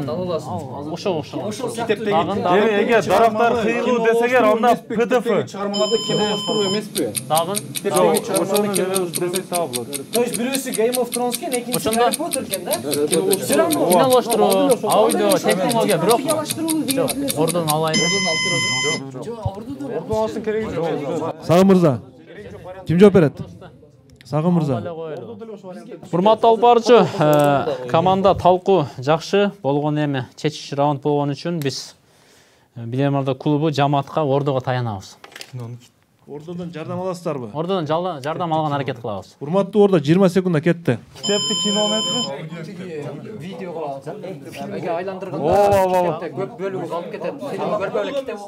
Speaker 2: ошо
Speaker 3: Китептеги
Speaker 4: эгер дарактар кыйылуу десегер, анда PDF.
Speaker 3: Чыгармаларды кебелештирүү эмеспи?
Speaker 2: Дагы
Speaker 4: Ошону кебелештирсек дагы болот.
Speaker 5: То есть бирөөсү Game of Thrones кен, экинчиси Harry Potter кен, да?
Speaker 2: кинолоштуруу, аудио технология бирок ордон алайын.
Speaker 3: Ордон алыштын кереги жок.
Speaker 1: Сагын мырза. Ким жооп берет? Сагын мырза.
Speaker 2: Урматтуу алып баруучу, команда талкуу жакшы болгон эми чечишчи раунд болгон үчүн биз Билермандар клубу жамаатка ордого таянабыз.
Speaker 1: Ордодон жардам аласыздарбы?
Speaker 2: Ордодон жардам алган аракет кылабыз.
Speaker 1: Урматтуу ордо 20 секундда кетти.
Speaker 4: Китепти кино эмеспи?
Speaker 5: Видеого фильмге айландырганда
Speaker 4: Ооба.
Speaker 5: көп бөлүгү калып кетет. Фильм көрбөй эле китеп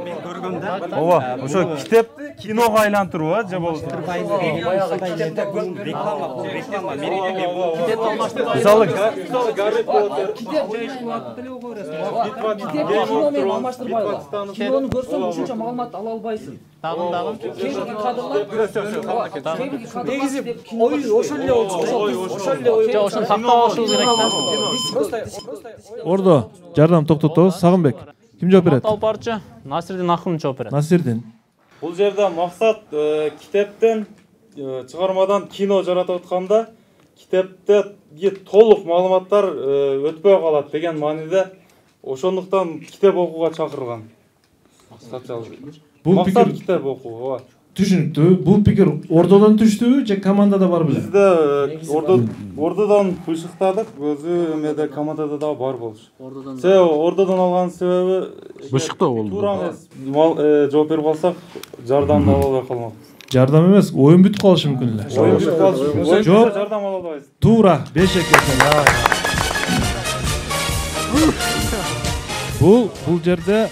Speaker 11: Мен көргөмдө
Speaker 4: Ооба, ошо китепти киного айлантыруу, же болбосо.
Speaker 11: баягы китепте көп реклама мереке
Speaker 5: китеп алмаштырып.
Speaker 4: Мисалы
Speaker 3: Гарри Поттер.
Speaker 5: Киномен алмаштырбайлы. Кинону көрсөң ушунча маалымат ала албайсың.
Speaker 2: Дагы.
Speaker 5: Кийинки кадрлар негизи оюн ошол эле болчу. Ошол эле оюн.
Speaker 2: Жок, ошону тактап алышыбыз керек да.
Speaker 1: Ордо жардам токтотобуз. Сагынбек. Ким жооп берет?
Speaker 2: Алып барчу Насирдин Акын жооп берет.
Speaker 1: Насирдин.
Speaker 4: Бул жерде максат китептен чыгармадан кино жаратып атканда китепте толук маалыматтар өтпөй калат деген мааниде ошондуктан китеп окууга чакырган.
Speaker 1: Бул
Speaker 4: Максат
Speaker 1: пикир
Speaker 4: китеп окуу, ооба.
Speaker 1: түшүнүктүү. Бул пикир ордодон түштүбү же командада бар беле?
Speaker 4: Бизде ордодон бышыктадык, өзү эмеде командада да бар болуш. Ордодон алган себеби
Speaker 3: Бышыктоо болду.
Speaker 4: туура эмес. Жооп берип калсак, жардам ала албай калмак.
Speaker 1: Жардам эмес, оюн бүтүп калышы мүмкүн эле.
Speaker 4: Оюн бүтүп калышы мүмкүн.
Speaker 1: Жооп
Speaker 4: Жардам ала албайбыз.
Speaker 1: туура 5 экен. Бул жерде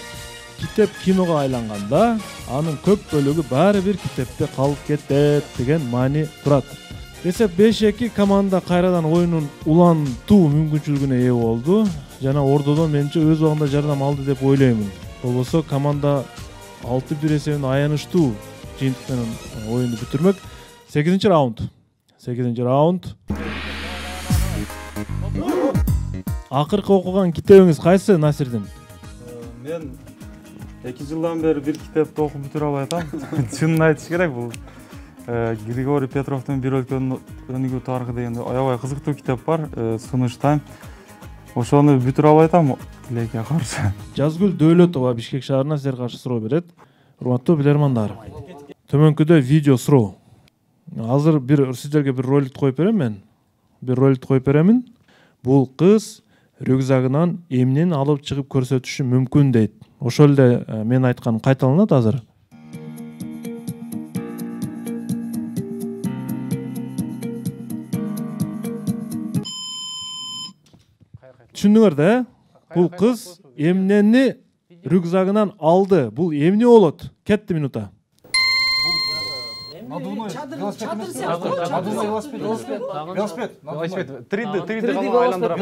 Speaker 1: китеп киного айланганда, анын көп бөлүгү баары бир китепте калып кетет деген маани турат. Эсеп 5-2 команда кайрадан оюнун улантуу мүмкүнчүлүгүнө ээ болду. жана ордодон менимче өз убагында жардам алды деп ойлоймун. Болбосо команда 6-1 эсебинен аянычтуу жыйынтык менен оюнду бүтүрмөк. 8-раунд. 8-раунд. Акыркы окуган китебиңиз кайсы, Насирдин?
Speaker 4: Мен 2 жылдан бери бир китепти окуп бүтүрө албай атам. Чынын айтыш керек, бул Григорий Петровдун «Бир өлкөнүн өнүгүү тарыхы» деген аябай кызыктуу китеп бар. Сунуштайм. Ошону бүтүрө албай атам тилекке каршы.
Speaker 1: Жазгүл Дөөлөтова Бишкек шаарынан силерге каршы суроо берет. Урматтуу билермандар. Төмөнкүдө видео суроо. Азыр сиздерге бир ролик коюп беремин. Бул кыз рюкзагынан эмнени алып чыгып көрсөтүшү мүмкүн дейт. Ошол эле мен айтканым кайталанат азыр. Түшүндүңөр да? Бул кыз эмнени рюкзагынан алды. Бул эмне болот? Кетти минута.
Speaker 3: Велосипед. 3D айландырып.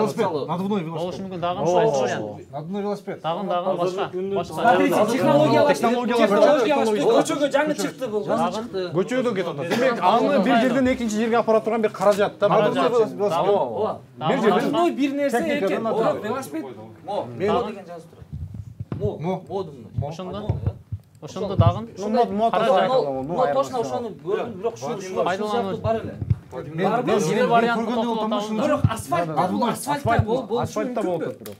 Speaker 3: Надувной велосипед.
Speaker 2: Болушу мүмкүн, дагы вариант.
Speaker 3: Надувной велосипед.
Speaker 2: Дагы башка.
Speaker 5: Көчөгө жаңы чыкты бул.
Speaker 3: Көчөдө кетип атат. Демек, аны бир жерден экинчи жерге апара турган бир каражат да.
Speaker 5: Бир жерден бир нерсе экен. Велосипед.
Speaker 7: Мо деген жазып турат.
Speaker 2: Ошондо дагы.
Speaker 7: Точно ошону көрдүм, бирок ушул бар эле.
Speaker 2: Бир вариант тополот.
Speaker 5: Бирок асфальтта болушу мүмкүнбү?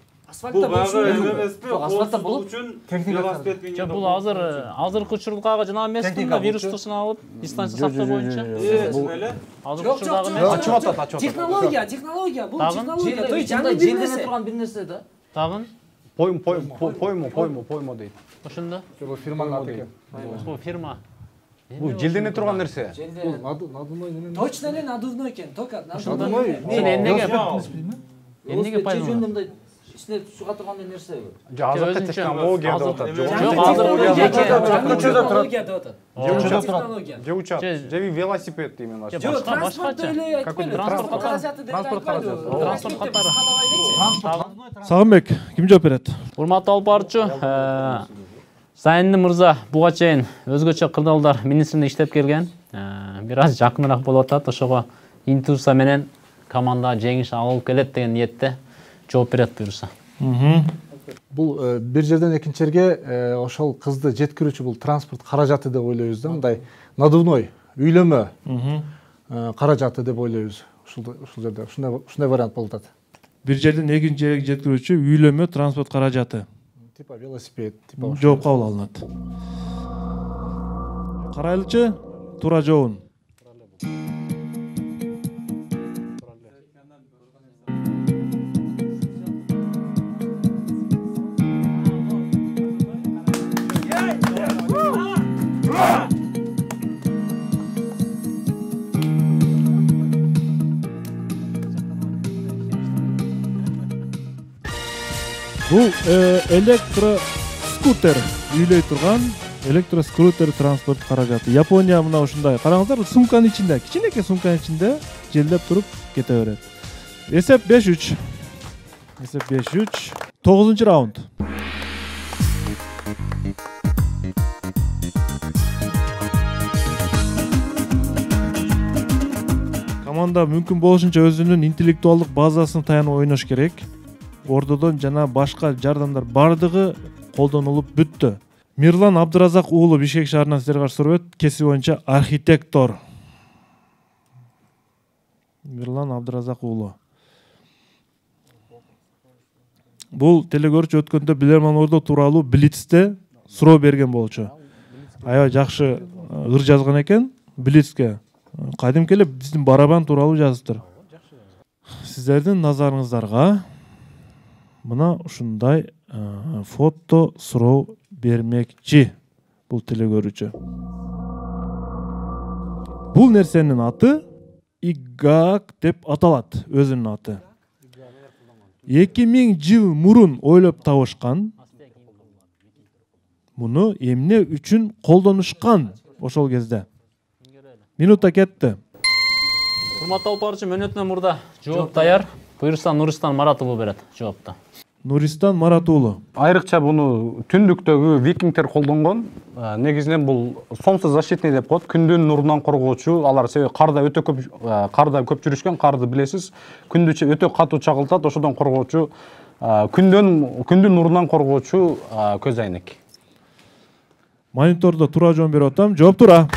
Speaker 4: Бул багы эмеспи? Асфальтта болуп үчүн велосипед менен.
Speaker 2: Бул азыркы учурдагы жана эмеспи? Вирустусын алып, дистанция сактоо боюнча. Азыркы учурдагы
Speaker 3: ачып атат.
Speaker 5: Технология, бул технология. Той жаңы бир нерсе.
Speaker 7: Турган бир нерсе да.
Speaker 2: Дагы
Speaker 3: Поймо дейт.
Speaker 2: Ошондо?
Speaker 3: Бул фирманын аты экен.
Speaker 2: Бул фирма.
Speaker 3: Бул желдене турган нерсе.
Speaker 6: Надувной менен.
Speaker 5: Точно эле надувной экен. Только
Speaker 6: Надувной.
Speaker 2: Эмнеге пайдаланат?
Speaker 7: Ичине суга турган нерсе.
Speaker 3: Азыркы технология деп атат.
Speaker 5: Көчөдө турат.
Speaker 3: Же учат. Же велосипед именно.
Speaker 2: Башкача.
Speaker 3: Транспорт катары.
Speaker 1: Сагынбек, ким жооп берет?
Speaker 2: Урматтуу алып баруучу, Сайынды мырза буга чейин өзгөчө кырдаалдар министринде иштеп келген. Бир аз жакыныраак болуп атат. Ошого интуиция менен команда жеңиш алып келет деген ниетте жооп берет буюрса.
Speaker 6: Бул бир жерден экинчи жерге ошол кызды жеткирүүчү бул транспорт каражаты деп ойлойбуз да, мындай надувной, үйлөмө каражаты деп ойлойбуз. Ушул жерде ушундай вариант болуп атат.
Speaker 1: Бир жерден экинчи жерге жеткирүүчү үйлөмө транспорт каражаты.
Speaker 6: Типа велосипед, типа.
Speaker 1: Жооп кабыл алынат. Карайлычы, туура жообун. Бул электроскутер үйлөй турган электроскутер транспорт каражаты. Япония мына ушундай. Караңыздар, сумканын ичинде, кичинекей сумканын ичинде желдеп туруп кете берет. Эсеп 5-3. 9-раунд. Команда мүмкүн болушунча өзүнүн интеллектуалдык базасын таянып ойнош керек. Ордодон жана башка жардамдар бардыгы колдонулуп бүттү. Мирлан Абдыразак уулу Бишкек шаарынан силерге каршы суроо берет. Кесип боюнча архитектор. Мирлан Абдыразак уулу. Бул телегөрчү өткөндө Билерман Ордо тууралуу Блицте суроо берген болчу. Аябай жакшы ыр жазган экен Блицке. Кадимки эле биздин барабан тууралуу жазыптыр. Сиздердин назарыңыздарга мына ушундай фото суроо бермекчи бул телегөрүүчү. Бул нерсенин аты игак деп аталат, өзүнүн аты. 2000 жыл мурун ойлоп табышкан. Муну эмне үчүн колдонушкан ошол кезде? Минута кетти.
Speaker 2: Урматтуу алып баруучу, мөөнөтүнөн мурда жооп даяр. Буюрса Нуристан Марат уулу берет жоопту.
Speaker 1: Нуристан Марат уулу.
Speaker 3: Айрыкча буну түндүктөгү викингдер колдонгон. Негизинен бул солнце защитный деп коет. Күндүн нурунан коргоочу. Алар себеби карда өтө көп жүрүшкөн, карды билесиз. Күндү өтө катуу чагылтат, ошодон коргоочу. Күндүн нурунан коргоочу көз айнек.
Speaker 1: Монитордо туура жооп берип атам. Жооп туура.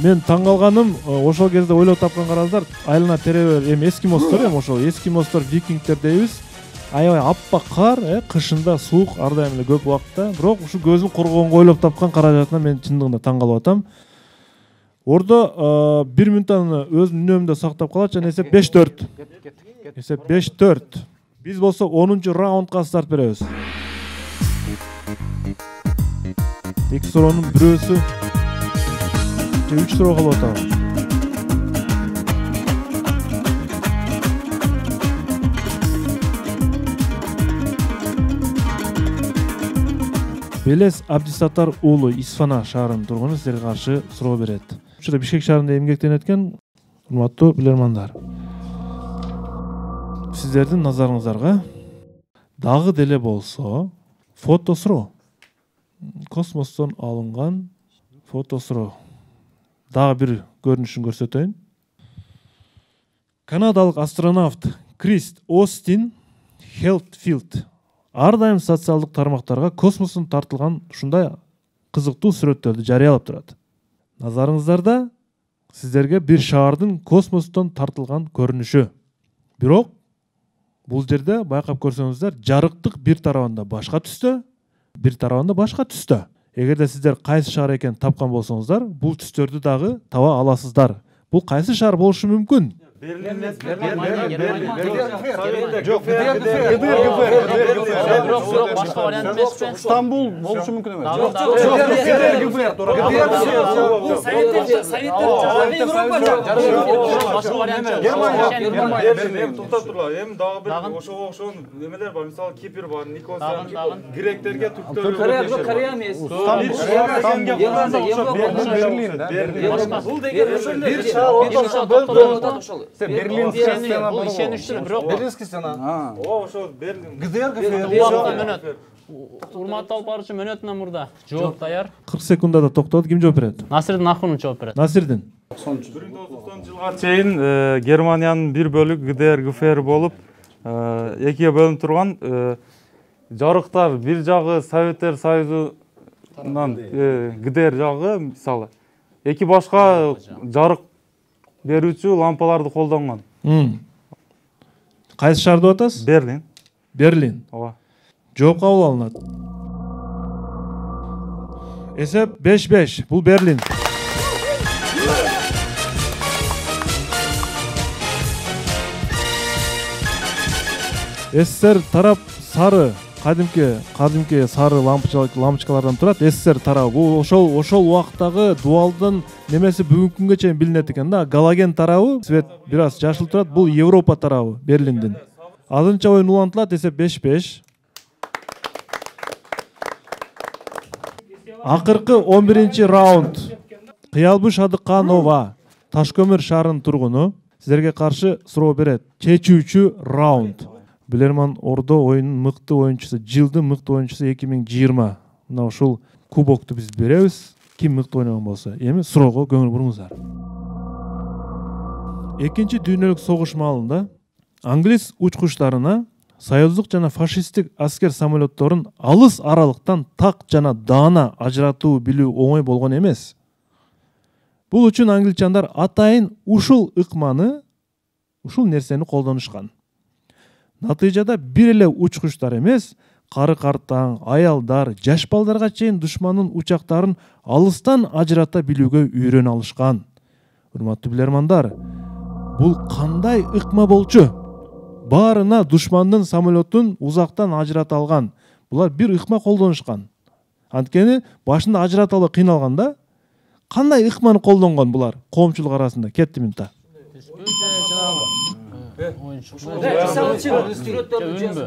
Speaker 1: Мен таң калганым, ошол кезде ойлоп тапкан караңыздар, айлана теребер эми эскимостор, ошол эскимостор викингдер дейбиз. Аябай аппак кар, кышында суук, ар дайым эле көп убакытта, бирок ушу көзүн коргогонго ойлоп тапкан каражатына мен чындыгында таң калып атам. Ордо 1 минутаны өзүмдүн үнөмдө сактап калат жана эсеп 5-4. Эсеп 5-4. Биз болсо 10-чу раундга старт беребиз. Эки суроонун бирөөсү 3 суроо калып атабы. Белес Абдисаттар уулу Исфана шаарынын тургуну силерге каршы суроо берет. Учурда Бишкек шаарында эмгектенет экен, урматтуу билермандар. Сиздердин назарыңыздарга дагы деле болсо фото суроо. Космостон алынган фото суроо. Дагы бир көрүнүшүн көрсөтөйүн. Канадалык астронавт Крист Остин Хелтфилд ар дайым социалдык тармактарга космостон тартылган ушундай кызыктуу сүрөттөрдү жарыялап турат. Назарыңыздарда сиздерге бир шаардын космостон тартылган көрүнүшү. Бирок бул жерде байкап көрсөңүздөр, жарыктык бир тарабында башка түстө, бир тарабында башка түстө. Эгерде сиздер кайсы шаар экенин тапкан болсоңуздар, бул түстөрдү дагы таба аласыздар. Бул кайсы шаар болушу мүмкүн?
Speaker 3: Стамбул болушу мүмкүн эмес.
Speaker 4: Токтоп тургула. Эми дагы бир ошого окшогон немелер бар. Мисалы Кипр бар, Никос, гректерге түрктөр.
Speaker 7: Корея эмес.
Speaker 3: Бул деген бир шаар Берлинская сцена
Speaker 2: бул ишеничтүү, бирок
Speaker 3: Берлинская сцена.
Speaker 4: Ошо Берлин.
Speaker 2: Урматтуу алып баруучу мөөнөтүнөн мурда жооп даяр.
Speaker 1: 40 секундада токтолот. Ким жооп берет?
Speaker 2: Насирдин Ахунов жооп берет.
Speaker 1: Насирдин.
Speaker 4: 1990-жылга чейин Германиянын бир бөлүгү ГДР, ГФР болуп, экиге бөлүнүп турган. Жарыктар бир жагы Советтер Союзунан ГДР жагы, мисалы, эки башка жарык берүүчү лампаларды колдонгон.
Speaker 1: Кайсы шаар деп атасыз?
Speaker 4: Берлин.
Speaker 1: Берлин.
Speaker 4: Ооба.
Speaker 1: Жооп кабыл алынат. Эсеп 5-5. Бул Берлин. СССР тарап сары, кадимки сары лампочкалардан турат. СССР тарабы. Бул ошол убактагы дуалдын немеси бүгүнкү күнгө чейин билинет экен да. Галоген тарабы свет бир аз жашыл турат. Бул Европа тарабы, Берлиндин. Азынча оюн улантылат. Эсеп 5-5. Акыркы 11-чи раунд. Кыялбыш Адыканова, Ташкөмүр шаарынын тургуну, сиздерге каршы суроо берет. Чечүүчү раунд. Билерман Ордо оюнун мыкты оюнчусу, жылдын мыкты оюнчусу 2020. Мына ушул кубокту биз беребиз. Ким мыкты ойногон болсо. Эми суроого көңүл буруңуздар. Экинчи дүйнөлүк согуш маалында англис учкучтарына союздук жана фашисттик аскер самолетторун алыс аралыктан так жана даана ажыратуу билүү оңой болгон эмес. Бул үчүн англичандар атайын ушул ыкманы, ушул нерсени колдонушкан. Натыйжада бир эле учкучтар эмес, кары картаң, аялдар, жаш балдарга чейин душмандын учактарын алыстан ажырата билүүгө үйрөнө алышкан. Урматтуу билермандар, бул кандай ыкма болчу? Баарына душмандын самолетун узактан ажырата алган. Булар бир ыкма колдонушкан. Анткени башында ажырата албай кыйналган да. Кандай ыкманы колдонгон булар коомчулук арасында? Кетти минута.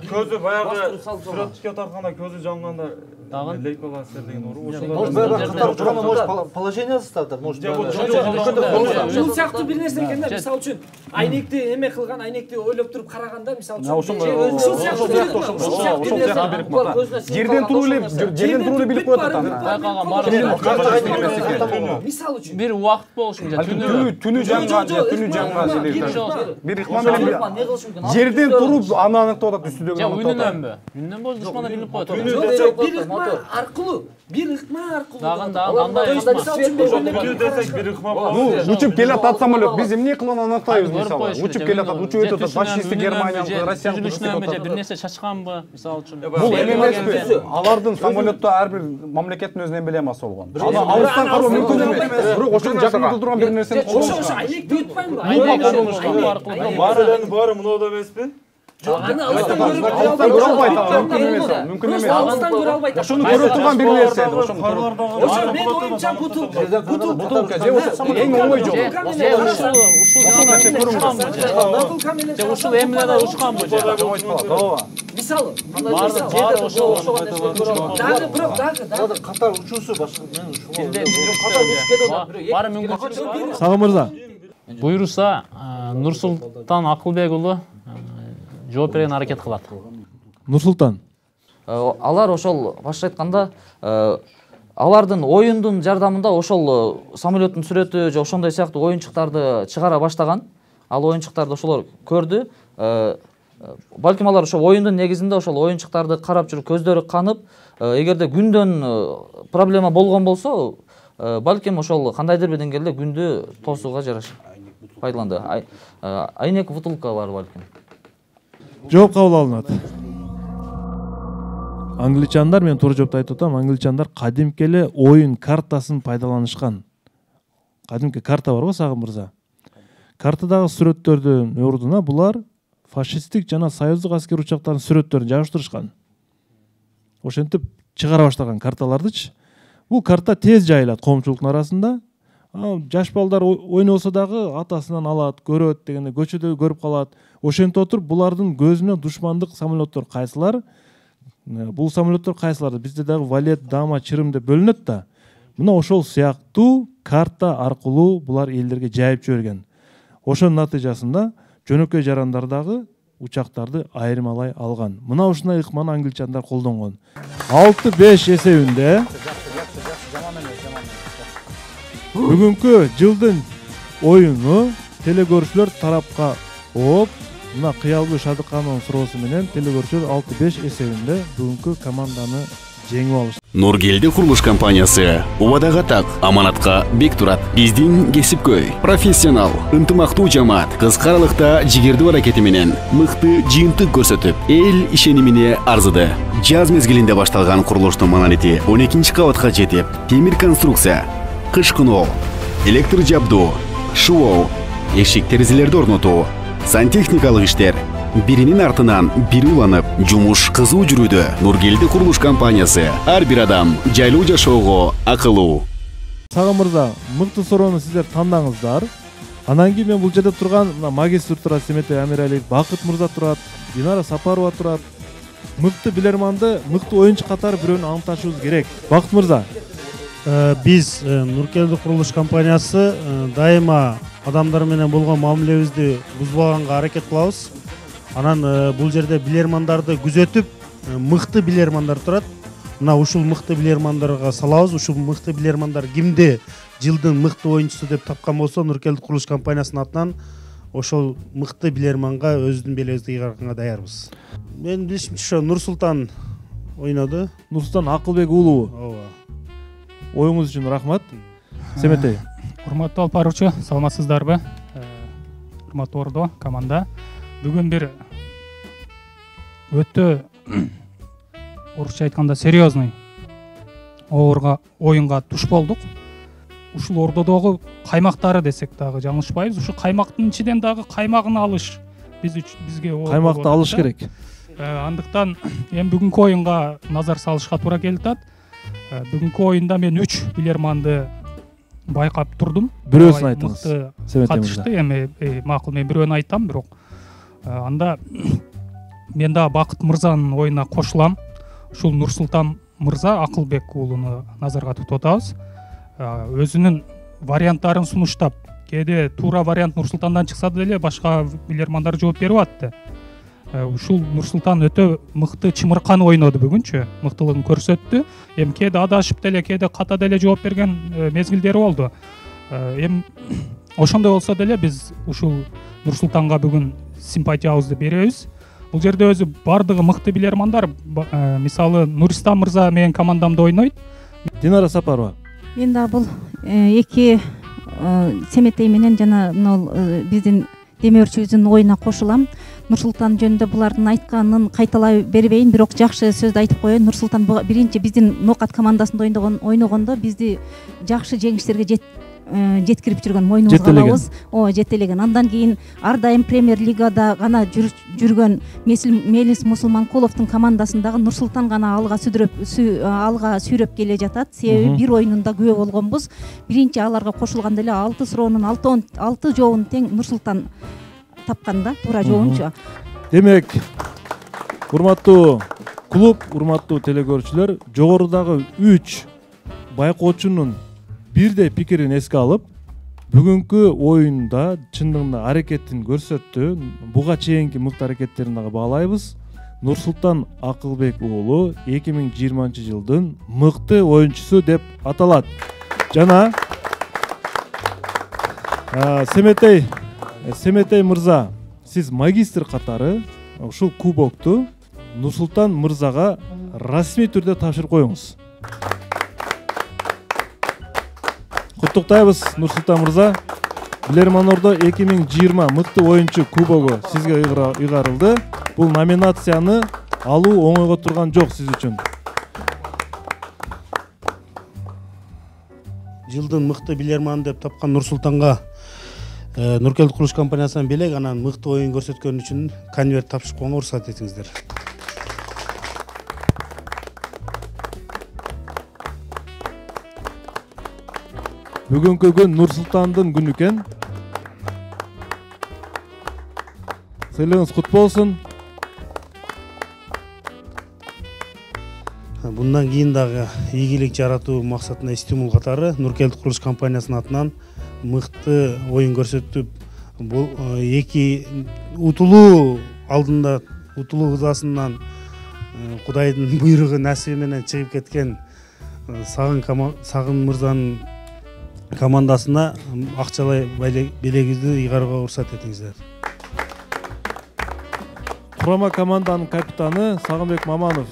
Speaker 4: көзі баяғы сүрөткө тартканда көзі жанганда лейколация деген оору
Speaker 6: положение составдар, может.
Speaker 5: Бул сыяктуу бир нерсе экен да, мисалы үчүн айнекти эме кылган, айнекти ойлоп туруп караганда, мисалы үчүн
Speaker 3: жерден туруп эле билип коет атам.
Speaker 5: мисалы үчүн
Speaker 2: бир убакыт болушу мүмкүн.
Speaker 3: Түнү жанган же түнү жанган бир ыкма менен жерден туруп аны аныктап атат үстүдөгү.
Speaker 2: Үнүнөнбү? Үнүнөн болсо душманда билип коет.
Speaker 5: бир ыкма аркылуу
Speaker 3: учуп келатат самолет. Биз эмне кылган аныктайбыз мисалы. Учуп келатат, учуп өтүп атат. Фашисттик Германия, Россияны
Speaker 2: түзүлүшүнөнбү, бир нерсе чачканбы, мисалы үчүн.
Speaker 3: Бул эме эмеспи? Алардын самолетто ар бир мамлекеттин өзүнүн эмблемасы болгон. Алыстан кароо мүмкүн эмес. Бирок ошону жакында турган бир нерсени колдонушкан.
Speaker 5: айнекти өтпөймү?
Speaker 4: баары мынада эмеспи?
Speaker 3: Алыстан көрө албайт, мүмкүн эмес. Мүмкүн эмес.
Speaker 5: Алыстан көрө албайт.
Speaker 3: Ошону көрө турган бир нерсе.
Speaker 5: Ошо мен оюмча бутылка
Speaker 3: же эң оңой жол.
Speaker 2: Ушул эмнеде учканбы же?
Speaker 5: мисалы дагы
Speaker 6: катар учуусу башка мен
Speaker 2: баары мүмкүнчүлүк.
Speaker 1: Сагым мырза.
Speaker 2: Буйруса Нурсултан Акылбек уулу жооп берген аракет кылат.
Speaker 1: Нурсултан.
Speaker 7: Алар ошол башка айтканда алардын оюндун жардамында ошол самолеттун сүрөтү же ошондой сыяктуу оюнчуктарды чыгара баштаган. Ал оюнчуктарды ошолор көрдү. Балким алар ошол оюндун негизинде ошол оюнчуктарды карап жүрүп көздөрү канып, эгерде күндөн проблема болгон болсо, балким ошол кандайдыр бир деңгээлде күндү тосууга жараша пайдаланды. Айнек бутылкалар балким.
Speaker 1: Жооп кабыл алынат. Англичандар, мен туура жоопту айтып атам, англичандар кадимки эле оюн картасын пайдаланышкан. Кадимки карта барбы, Сагым мырза? Картадагы сүрөттөрдүн ордуна булар фашисттик жана союздук аскер учактарынын сүрөттөрүн жабыштырышкан. Ошентип чыгара баштаган карталардычы. Бул карта тез жайылат коомчулуктун арасында. Жаш балдар ойносо дагы атасынан алат, көрөт дегенде көчөдө көрүп калат. Ошентип отуруп булардын көзүнө душмандык самолеттор кайсылар? Бул самолеттор кайсылар? Бизде дагы валет, дама, чырым деп бөлүнөт да. Мына ошол сыяктуу карта аркылуу булар элдерге жайып жиберген. Ошонун натыйжасында жөнөкөй жарандардагы учактарды айырмалай алган. Мына ушундай ыкманы англичандар колдонгон. 6-5 эсебинде бүгүнкү жылдын оюну телекөрүүчүлөр тарапка ооп, мына Кыялбүй Шадыкхановдун суроосу менен телекөрүүчүлөр 6-5 эсебинде бүгүнкү команданы жеңип алышты.
Speaker 8: Нургелди курулуш компаниясы убадага так, аманатка бек турат. Биздин кесипкөй, профессионал, ынтымактуу жамаат кыска аралыкта жигердүү аракети менен мыкты жыйынтык көрсөтүп, эл ишенимине арзыды. Жаз мезгилинде башталган курулуштун монолити 12-кабатка жетип, темир конструкция, кыш куноо, электр жабдуу, шуу, эшик терезелерди орнотуу, сантехникалык иштер биринин артынан бири уланып, жумуш кызуу жүрүүдө. Нургелди курулуш компаниясы ар бир адам жайлуу жашоого акылуу.
Speaker 1: Сагым мырза, мыкты суроону сиздер тандаңыздар. Анан кийин мен бул жерде турган магистр турат, Семетей Амиралиев, Бакыт мырза турат, Динара Сапарова турат. Мыкты билерманды, мыкты оюнчу катары бирөөнү аныкташыбыз керек. Бакыт мырза,
Speaker 9: биз Нургелди курулуш компаниясы дайыма адамдар менен болгон мамилебизди бузбаганга аракет кылабыз. Анан бул жерде билермандарды күзөтүп, мыкты билермандар турат. Мына ушул мыкты билермандарга салабыз. Ушул мыкты билермандар кимди жылдын мыкты оюнчусу деп тапкан болсо, Нургелди курулуш компаниясынын атынан ошол мыкты билерманга өзүбүздүн белебизди ыйгарганга даярбыз. Мен билишимче ошо Нурсултан ойноду.
Speaker 1: Нурсултан Акылбек уулу.
Speaker 9: Ооба.
Speaker 1: Оюңуз үчүн рахмат. Семетей.
Speaker 12: Урматтуу алып баруучу, саламатсыздарбы? Урматтуу ордо, команда. Бүгүн бир өтө орусча айтканда серьезный оюнга туш болдук. Ушул ордодогу каймактары десек дагы жаңылышпайбыз. Ушу каймактын ичинен дагы каймагын алыш бизге
Speaker 1: каймакты алыш керек.
Speaker 12: Андыктан эми бүгүнкү оюнга назар салышка туура келип атат. Бүгүнкү оюнда мен 3 билерманды байкап турдум.
Speaker 1: Бирөөсүн айтыңыз.
Speaker 12: Катышты, эми макул мен бирөөнү айтам, бирок Анда мен да Бакыт мырзанын оюна кошулам. Ушул Нурсултан мырза Акылбек уулуну назарга тутуп атабыз. Өзүнүн варианттарын сунуштап, кээде туура вариант Нурсултандан чыкса деле башка билермандар жооп берип атты. Ушул Нурсултан өтө мыкты чымыркан ойноду бүгүнчү, мыктылыгын көрсөттү. Эми кээде адашып деле, кээде ката деле жооп берген мезгилдери болду. Эми ошондой болсо деле биз ушул Нурсултанга бүгүн симпатиябызды беребиз. Бул жерде өзү бардыгы мыкты билермандар, мисалы Нуристан мырза менин командамда ойнойт.
Speaker 1: Динара Сапарова.
Speaker 13: Мен да бул эки Семетей менен жана биздин демөөрчүбүздүн оюна кошулам. Нурсултан жөнүндө булардын айтканын кайталай бербейин, бирок жакшы сөздү айтып коеюн. Нурсултан биринчи биздин Нокат командасында ойногондо бизди жакшы жеңиштерге жеткирип жүргөн, мойнубузга алабыз. Жетелеген. Андан кийин ар дайым Премьер лигада гана жүргөн Мелис Мусулманкуловдун командасындагы Нурсултан гана алга сүйрөп келе жатат. Себеби бир оюнунда күбө болгонбуз. Биринчи аларга кошулганда эле 6 суроонун 6 жообун тең Нурсултан тапканда, туура жообунчу.
Speaker 1: Демек, урматтуу клуб, урматтуу телекөрүүчүлөр, жогорудагы 3 байкоочунун бирдей пикирин эске алып, бүгүнкү оюнда чындыгында аракетин көрсөттү. Буга чейинки мыкты аракеттерин дагы баалайбыз. Нурсултан Акылбек уулу 2020 жылдын мыкты оюнчусу деп аталат. Жана Семетей мырза, сиз магистр катары ушул кубокту Нурсултан мырзага расмий түрдө тапшырып коюңуз. Куттуктайбыз, Нурсултан мырза. Билерман Ордо 2020 мыкты оюнчу кубогу сизге ыйгарылды. Бул номинацияны алуу оңойго турган жок сиз үчүн.
Speaker 9: Жылдын мыкты билерман деп тапкан Нурсултанга Нуркелди курулуш компаниясынан белек анан мыкты оюн көрсөткөн үчүн конверт тапшырып коюңузга уруксат этиңиздер.
Speaker 1: Бүгүнкү күн Нурсултандын күнү экен. Сыйлыгыңыз кут болсун.
Speaker 9: Bundan кийин дагы ийгилик жаратуу максатында стимул катары Нуркелди курулуш компаниясынын атынан мыкты оюн көрсөтүп, бул эки утулуу алдында утулуу кызасынан Кудайдын буйругу насиби менен чыгып кеткен Сагын мырзанын командасына акчалай белегибизди ыйгарууга уруксат этиңиздер.
Speaker 1: Курама команданын капитаны Сагынбек Маманов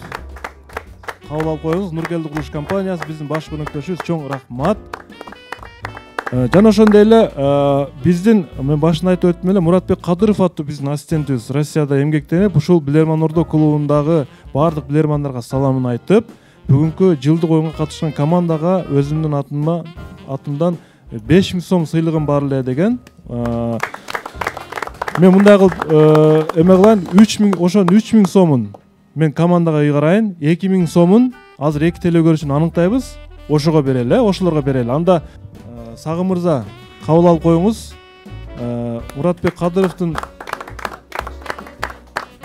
Speaker 1: кабыл алып коюңуз. Нуркелди курулуш компаниясы биздин баш өнөктөшүбүз, чоң рахмат. Жана ошондой эле биздин мен башында айтып өттүм эле, Муратбек Кадыров аттуу биздин ассистентибиз Россияда эмгектенип, ушул Билерман Ордо клубундагы бардык билермандарга саламын айтып, бүгүнкү жылдык оюнга катышкан командага өзүмдүн атымдан 5000 сом сыйлыгым бар эле деген. Мен мындай кылып эме кылайын, 3000, ошонун 3000 сомун мен командага ыйгарайын, 2000 сомун азыр эки телекөрүүчүнү аныктайбыз, ошого берели, ошолорго берели. Анда Сагын мырза кабыл алып коюңуз. Муратбек Кадыровдун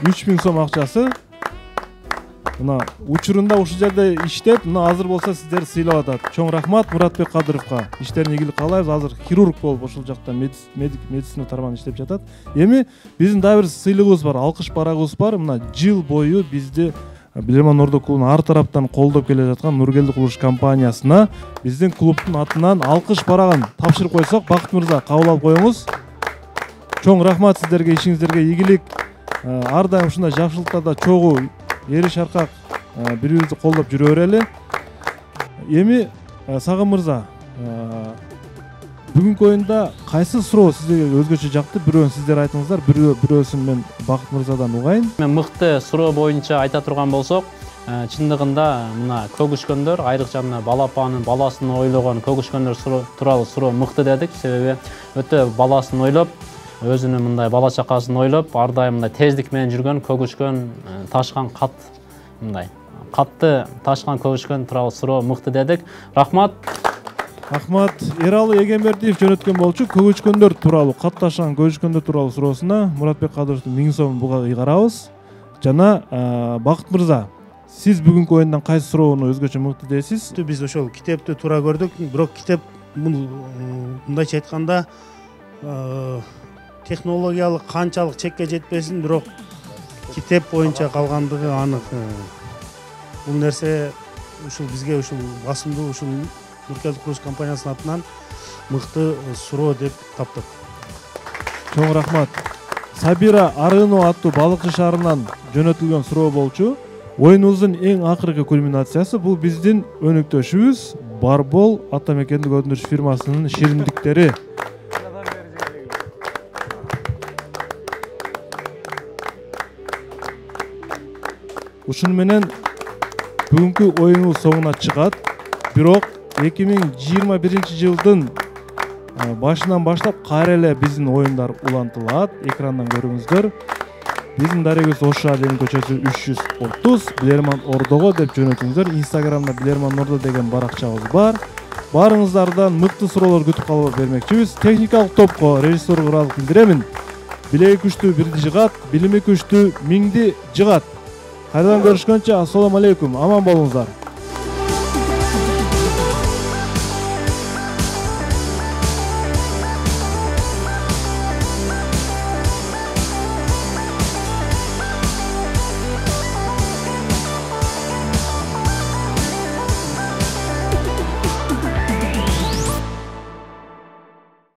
Speaker 1: 3000 сом акчасы мына учурунда ушул жерде иштеп, мына азыр болсо сиздерди сыйлап атат. Чоң рахмат Муратбек Кадыровго. Иштерин ийгилик каалайбыз. Азыр хирург болуп ошол жакта медицина тармагында иштеп жатат. Эми биздин дагы бир сыйлыгыбыз бар, алкыш барагыбыз бар. Мына жыл бою бизди Билерман Ордо клубунун ар тараптан колдоп келе жаткан Нуркелди курулуш компаниясына биздин клубтун атынан алкыш барагын тапшырып койсок, Бакыт мырза кабыл алып коюңуз. Чоң рахмат сиздерге, ишиңиздерге ийгилик. Ар дайым ушундай жакшылыктарда чогуу эри шаркак бири-бирибизди колдоп жүрө берели. Эми Сагын мырза, бүгүнкү оюнда кайсы суроо сизге өзгөчө жакты? Бирөөнү сиздер айтыңыздар, бирөөсүн мен Бакыт мырзадан угайын.
Speaker 2: Мен мыкты суроо боюнча айта турган болсок, чындыгында мына көгүшкөндөр, айрыкча мына балапанын баласын ойлогон көгүшкөндөр тууралуу суроо мыкты дедик. Себеби өтө баласын ойлоп, өзүнүн мындай бала чакасын ойлоп, ар дайым мындай тездик менен жүргөн көгүшкөн, ташкан кат, мындай катты ташкан көгүшкөн тууралуу суроо мыкты дедик. Рахмат.
Speaker 1: Рахмат. Эралы Эгембердиев жөнөткөн болчу көгүчкөндөр тууралуу, катташкан көгүчкөндөр тууралуу суроосуна Муратбек Кадыровдун 1000 сомун буга ыйгарабыз. Жана Бакыт мырза, сиз бүгүнкү оюндан кайсы суроону өзгөчө мыкты дейсиз?
Speaker 9: Биз ошол китепти туура көрдүк, бирок китеп мындайча айтканда технологиялык канчалык чекке жетпесин, бирок китеп боюнча калгандыгы анык. Бул нерсе ушул бизге ушул басымдуу ушул Нуркелди курулуш компаниясынын атынан мыкты суроо деп таптык.
Speaker 1: Чоң рахмат. Сабира Арынова аттуу балыкчы шаарынан жөнөтүлгөн суроо болчу. Оюнубуздун эң акыркы кульминациясы бул биздин өнүктөшүбүз Барбол атамекендик өндүрүш фирмасынын шириндиктери. Ушуну менен бүгүнкү оюнубуз соңуна чыгат. Бирок 2021 жылдын башынан баштап кайра эле биздин оюндар улантылат. Экрандан көрүңүздөр. Биздин дарегибиз Ош Шаардын көчөсү 330, Билерман Ордого деп жөнөтүңүздөр. Инстаграмда Билерман Ордо деген баракчабыз бар. Барыңыздардан мыкты суроолор күтүп калып бермекчибиз. Техникалык топко режиссер ыраазылык билдиремин. Билеги күчтүү бирди жыгат, билими күчтүү миңди жыгат. Кайрадан көрүшкөнчө, ассаламу алейкум, аман болуңуздар.